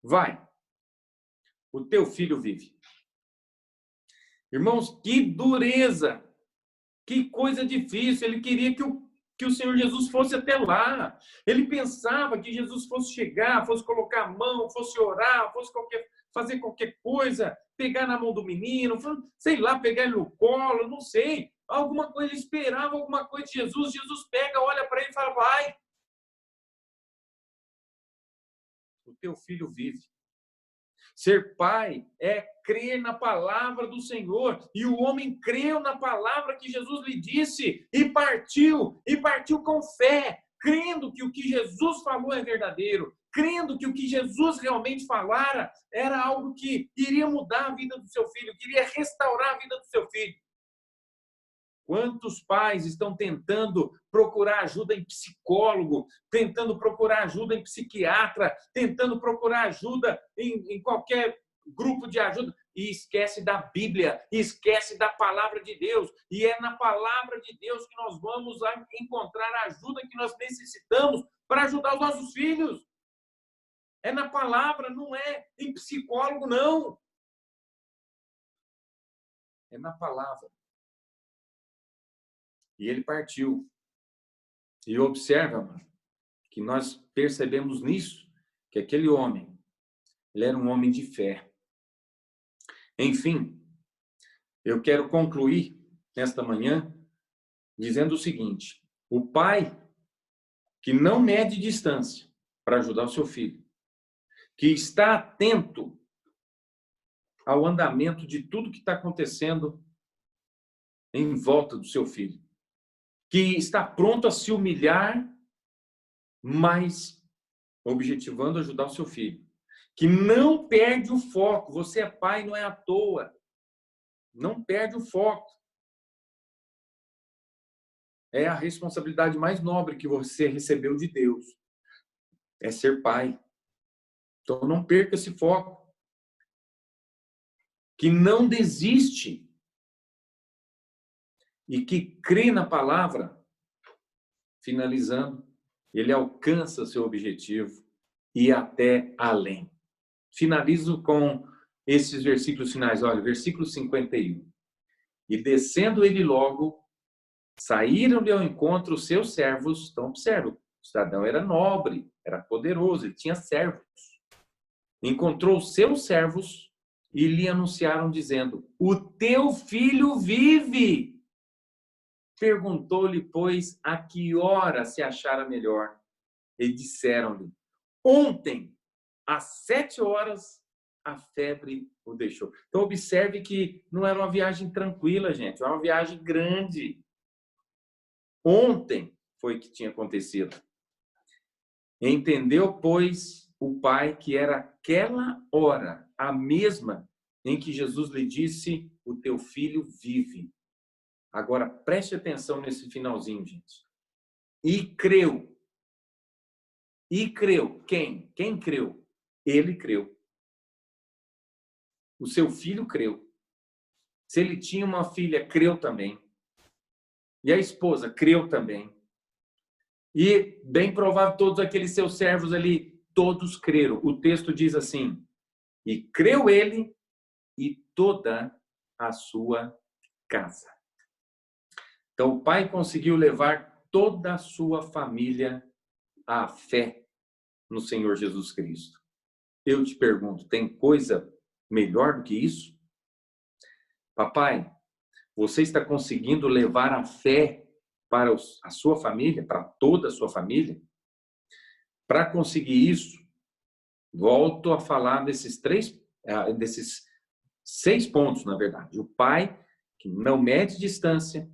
vai, o teu filho vive. Irmãos, que dureza, que coisa difícil. Ele queria que o Senhor Jesus fosse até lá. Ele pensava que Jesus fosse chegar, fosse colocar a mão, fosse orar, fosse fazer qualquer coisa, pegar na mão do menino, sei lá, pegar ele no colo, não sei. Alguma coisa, ele esperava alguma coisa de Jesus. Jesus pega, olha para ele e fala, vai. O teu filho vive. Ser pai é crer na palavra do Senhor. E o homem creu na palavra que Jesus lhe disse e partiu com fé, crendo que o que Jesus falou é verdadeiro, crendo que o que Jesus realmente falara era algo que iria mudar a vida do seu filho, que iria restaurar a vida do seu filho. Quantos pais estão tentando procurar ajuda em psicólogo, tentando procurar ajuda em psiquiatra, tentando procurar ajuda em qualquer grupo de ajuda e esquece da Bíblia, esquece da palavra de Deus. E é na palavra de Deus que nós vamos encontrar a ajuda que nós necessitamos para ajudar os nossos filhos. É na palavra, não é em psicólogo, não. É na palavra. E ele partiu. E observa, mano, que nós percebemos nisso, que aquele homem, ele era um homem de fé. Enfim, eu quero concluir nesta manhã dizendo o seguinte: o pai que não mede distância para ajudar o seu filho, que está atento ao andamento de tudo que está acontecendo em volta do seu filho, que está pronto a se humilhar, mas objetivando ajudar o seu filho, que não perde o foco. Você é pai, não é à toa. Não perde o foco. É a responsabilidade mais nobre que você recebeu de Deus. É ser pai. Então não perca esse foco. Que não desiste. E que crê na palavra, finalizando, ele alcança seu objetivo e até além. Finalizo com esses versículos finais. Olha, versículo 51. E descendo ele logo, saíram-lhe ao encontro os seus servos. Então, observa, o cidadão era nobre, era poderoso, ele tinha servos. Encontrou os seus servos e lhe anunciaram, dizendo, o teu filho vive. Perguntou-lhe, pois, a que hora se achara melhor. E disseram-lhe, ontem, às 7 horas, a febre o deixou. Então, observe que não era uma viagem tranquila, gente. Era uma viagem grande. Ontem foi que tinha acontecido. Entendeu, pois, o pai que era aquela hora, a mesma em que Jesus lhe disse, o teu filho vive. Agora, preste atenção nesse finalzinho, gente. E creu. E creu. Quem? Quem creu? Ele creu. O seu filho creu. Se ele tinha uma filha, creu também. E a esposa creu também. E, bem provável, todos aqueles seus servos ali, todos creram. O texto diz assim, e creu ele e toda a sua casa. Então, o pai conseguiu levar toda a sua família à fé no Senhor Jesus Cristo. Eu te pergunto, tem coisa melhor do que isso? Papai, você está conseguindo levar a fé para a sua família, para toda a sua família? Para conseguir isso, volto a falar desses 6 pontos, na verdade. O pai que não mede distância,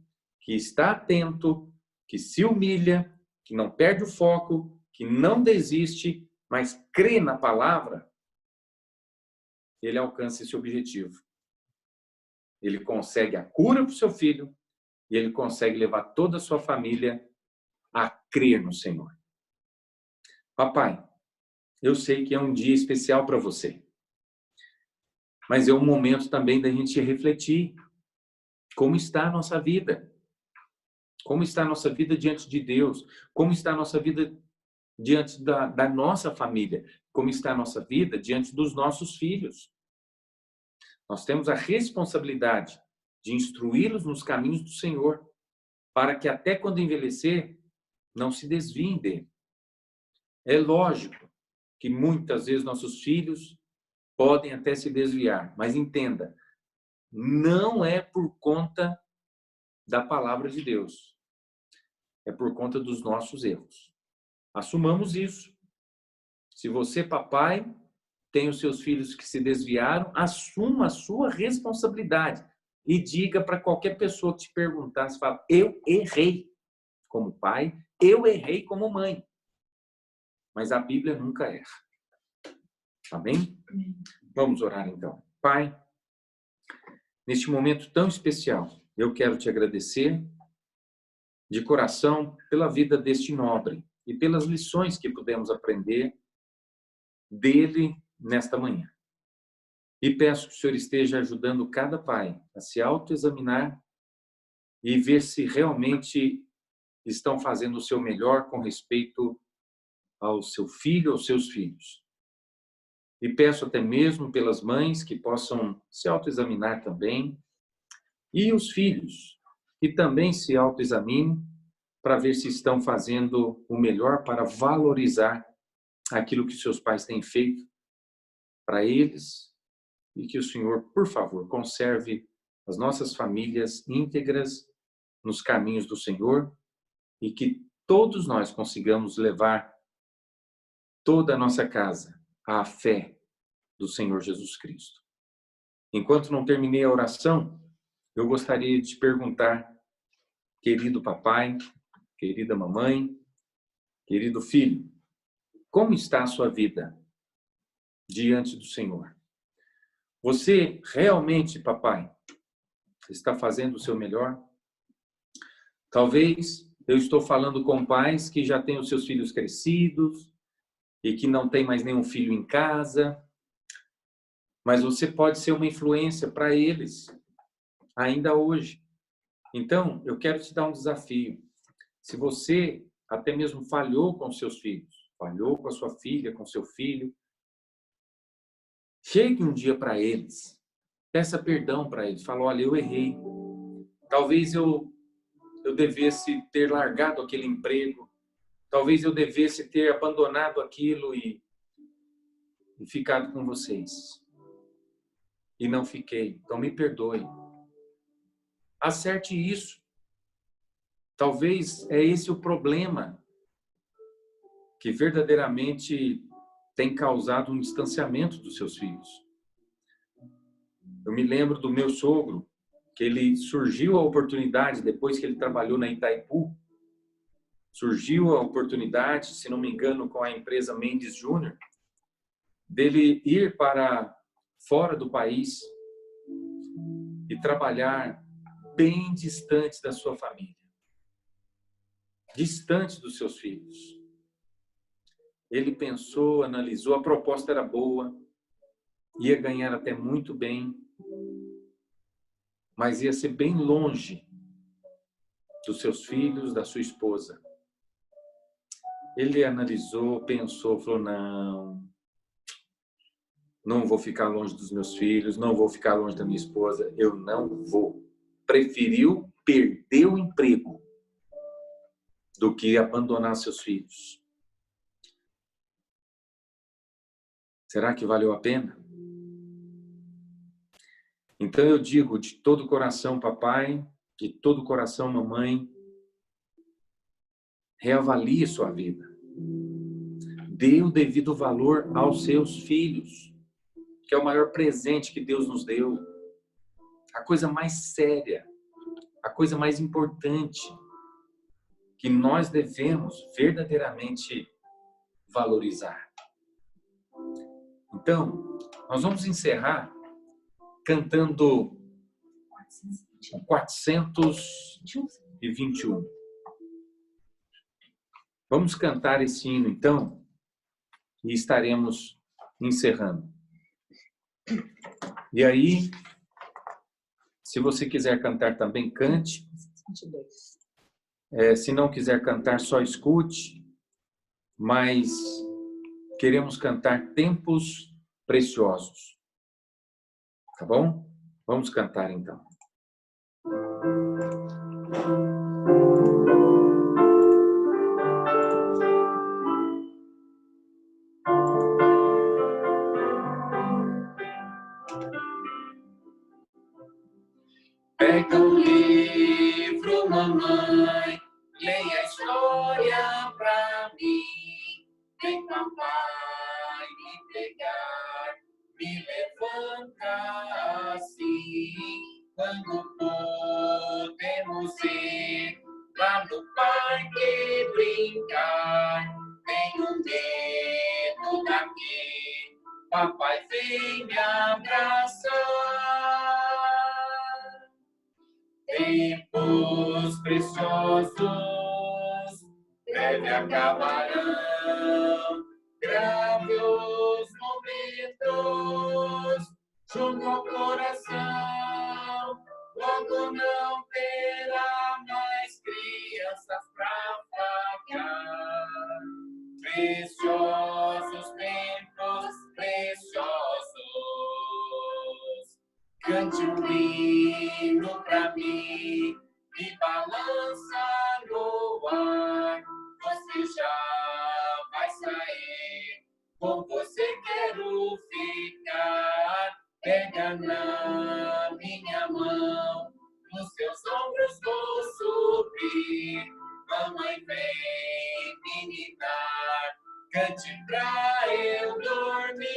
que está atento, que se humilha, que não perde o foco que não desiste, mas crê na palavra, ele alcança esse objetivo. Ele consegue a cura para o seu filho e ele consegue levar toda a sua família a crer no Senhor. Papai, eu sei que é um dia especial para você, mas é um momento também da gente refletir como está a nossa vida. Como está a nossa vida diante de Deus? Como está a nossa vida diante da nossa família? Como está a nossa vida diante dos nossos filhos? Nós temos a responsabilidade de instruí-los nos caminhos do Senhor, para que até quando envelhecer, não se desviem dele. É lógico que muitas vezes nossos filhos podem até se desviar, mas entenda, não é por conta da palavra de Deus, é por conta dos nossos erros. Assumamos isso. Se você, papai, tem os seus filhos que se desviaram, assuma a sua responsabilidade e diga para qualquer pessoa que te perguntar, você fala, eu errei como pai, eu errei como mãe. Mas a Bíblia nunca erra. Amém? Vamos orar então. Pai, neste momento tão especial, eu quero te agradecer de coração pela vida deste nobre e pelas lições que pudemos aprender dele nesta manhã. E peço que o Senhor esteja ajudando cada pai a se autoexaminar e ver se realmente estão fazendo o seu melhor com respeito ao seu filho, aos seus filhos. E peço até mesmo pelas mães que possam se autoexaminar também, e os filhos que também se autoexaminem para ver se estão fazendo o melhor para valorizar aquilo que seus pais têm feito para eles, e que o Senhor, por favor, conserve as nossas famílias íntegras nos caminhos do Senhor e que todos nós consigamos levar toda a nossa casa à fé do Senhor Jesus Cristo. Enquanto não terminei a oração, eu gostaria de te perguntar, querido papai, querida mamãe, querido filho, como está a sua vida diante do Senhor? Você realmente, papai, está fazendo o seu melhor? Talvez eu estou falando com pais que já têm os seus filhos crescidos e que não tem mais nenhum filho em casa, mas você pode ser uma influência para eles ainda hoje. Então, eu quero te dar um desafio. Se você até mesmo falhou com seus filhos, falhou com a sua filha, com seu filho, chegue um dia para eles, peça perdão para eles, fala, olha, eu errei. Talvez eu devesse ter largado aquele emprego, talvez eu devesse ter abandonado aquilo e ficado com vocês. E não fiquei, então me perdoe. Acerte isso. Talvez é esse o problema que verdadeiramente tem causado um distanciamento dos seus filhos. Eu me lembro do meu sogro, que ele surgiu a oportunidade, depois que ele trabalhou na Itaipu, surgiu a oportunidade, se não me engano, com a empresa Mendes Júnior, dele ir para fora do país e trabalhar bem distante da sua família, distante dos seus filhos. Ele pensou, analisou, a proposta era boa, ia ganhar até muito bem, mas ia ser bem longe dos seus filhos, da sua esposa. Ele analisou, pensou, falou, não vou ficar longe dos meus filhos, não vou ficar longe da minha esposa, eu não vou. Preferiu perder o emprego do que abandonar seus filhos. Será que valeu a pena? Então eu digo de todo o coração, papai, de todo o coração, mamãe, reavalie sua vida. Dê o devido valor aos seus filhos, que é o maior presente que Deus nos deu. A coisa mais séria, a coisa mais importante que nós devemos verdadeiramente valorizar. Então, nós vamos encerrar cantando 421. Vamos cantar esse hino, então, e estaremos encerrando. E aí, se você quiser cantar também, cante. Se não quiser cantar, só escute. Mas queremos cantar tempos preciosos. Tá bom? Vamos cantar, então. Pega o livro, mamãe, leia a história pra mim. Vem, papai, me pegar, me levanta assim. Quando podemos ir lá no parque brincar, tenho medo daqui, papai vem me abraçar. Tempos preciosos breve acabarão, grave os momentos junto ao coração. Logo não terá mais crianças pra pagar. Preciosos tempos preciosos. Cante um hino pra mim, me balança no ar. Você já vai sair, com você quero ficar. Pega na minha mão, nos seus ombros vou subir. Mamãe vem me dar, cante pra eu dormir.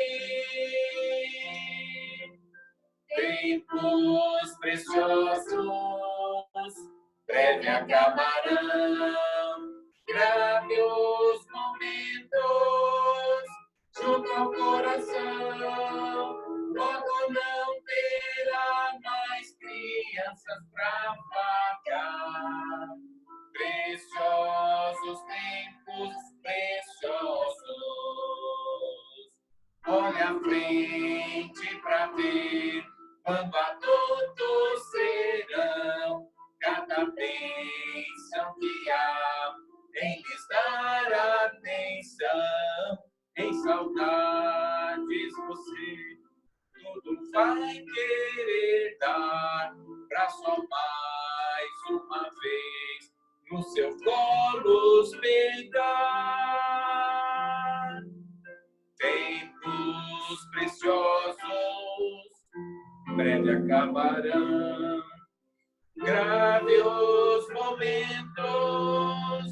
Tempos preciosos breve acabarão, grave os momentos junto ao coração. Logo não terá mais crianças pra pagar. Preciosos tempos preciosos. Olha à frente pra ver quando adultos serão, cada bênção que há em lhes dar atenção. Em saudades você tudo vai querer dar, pra só mais uma vez no seu colo hospedar. Tempos preciosos breve acabarão, grave os momentos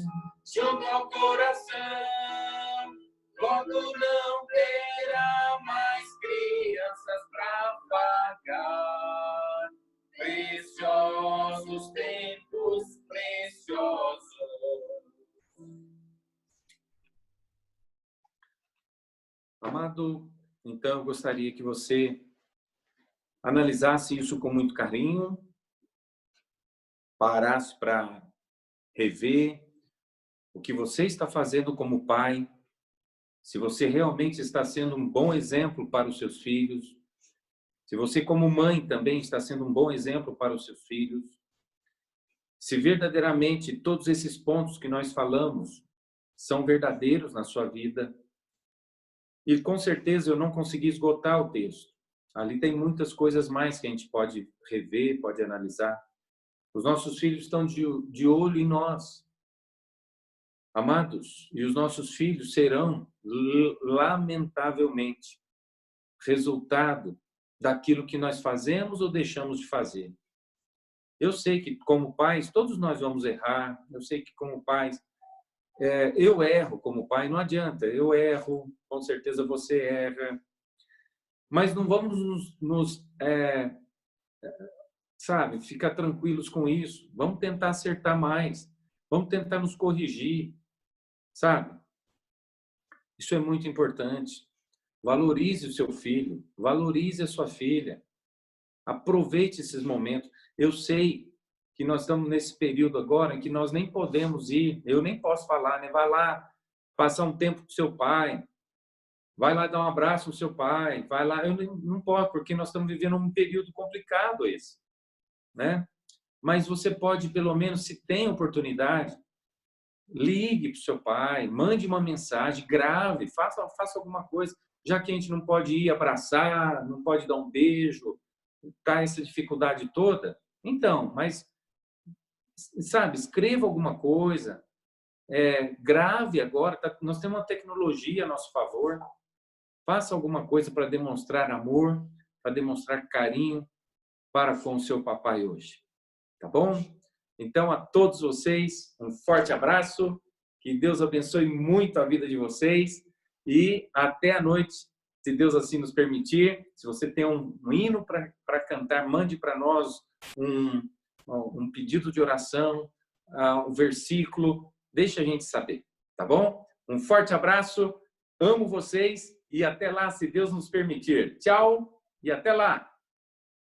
junto ao coração. Logo não terá mais crianças pra pagar. Preciosos tempos preciosos. Amado, então eu gostaria que você analisasse isso com muito carinho, parasse para rever o que você está fazendo como pai, se você realmente está sendo um bom exemplo para os seus filhos, se você como mãe também está sendo um bom exemplo para os seus filhos, se verdadeiramente todos esses pontos que nós falamos são verdadeiros na sua vida. E com certeza eu não consegui esgotar o texto. Ali tem muitas coisas mais que a gente pode rever, pode analisar. Os nossos filhos estão de olho em nós. Amados, e os nossos filhos serão, lamentavelmente, resultado daquilo que nós fazemos ou deixamos de fazer. Eu sei que, como pais, todos nós vamos errar. Eu sei que, como pais, eu erro como pai, não adianta. Eu erro, com certeza você erra. Mas não vamos sabe, ficar tranquilos com isso. Vamos tentar acertar mais. Vamos tentar nos corrigir, sabe? Isso é muito importante. Valorize o seu filho, valorize a sua filha. Aproveite esses momentos. Eu sei que nós estamos nesse período agora em que nós nem podemos ir, eu nem posso falar, né? Vai lá passar um tempo com seu pai, vai lá dar um abraço no seu pai, vai lá. Eu não posso, porque nós estamos vivendo um período complicado esse, né? Mas você pode, pelo menos, se tem oportunidade, ligue para o seu pai, mande uma mensagem, grave, faça alguma coisa. Já que a gente não pode ir abraçar, não pode dar um beijo, tá essa dificuldade toda, então, mas, sabe, escreva alguma coisa, grave agora, nós temos uma tecnologia a nosso favor, faça alguma coisa para demonstrar amor, para demonstrar carinho para com o seu papai hoje, tá bom? Então, a todos vocês, um forte abraço, que Deus abençoe muito a vida de vocês e até a noite, se Deus assim nos permitir. Se você tem um hino para cantar, mande para nós um pedido de oração, um versículo, deixe a gente saber, tá bom? Um forte abraço, amo vocês e até lá, se Deus nos permitir. Tchau e até lá!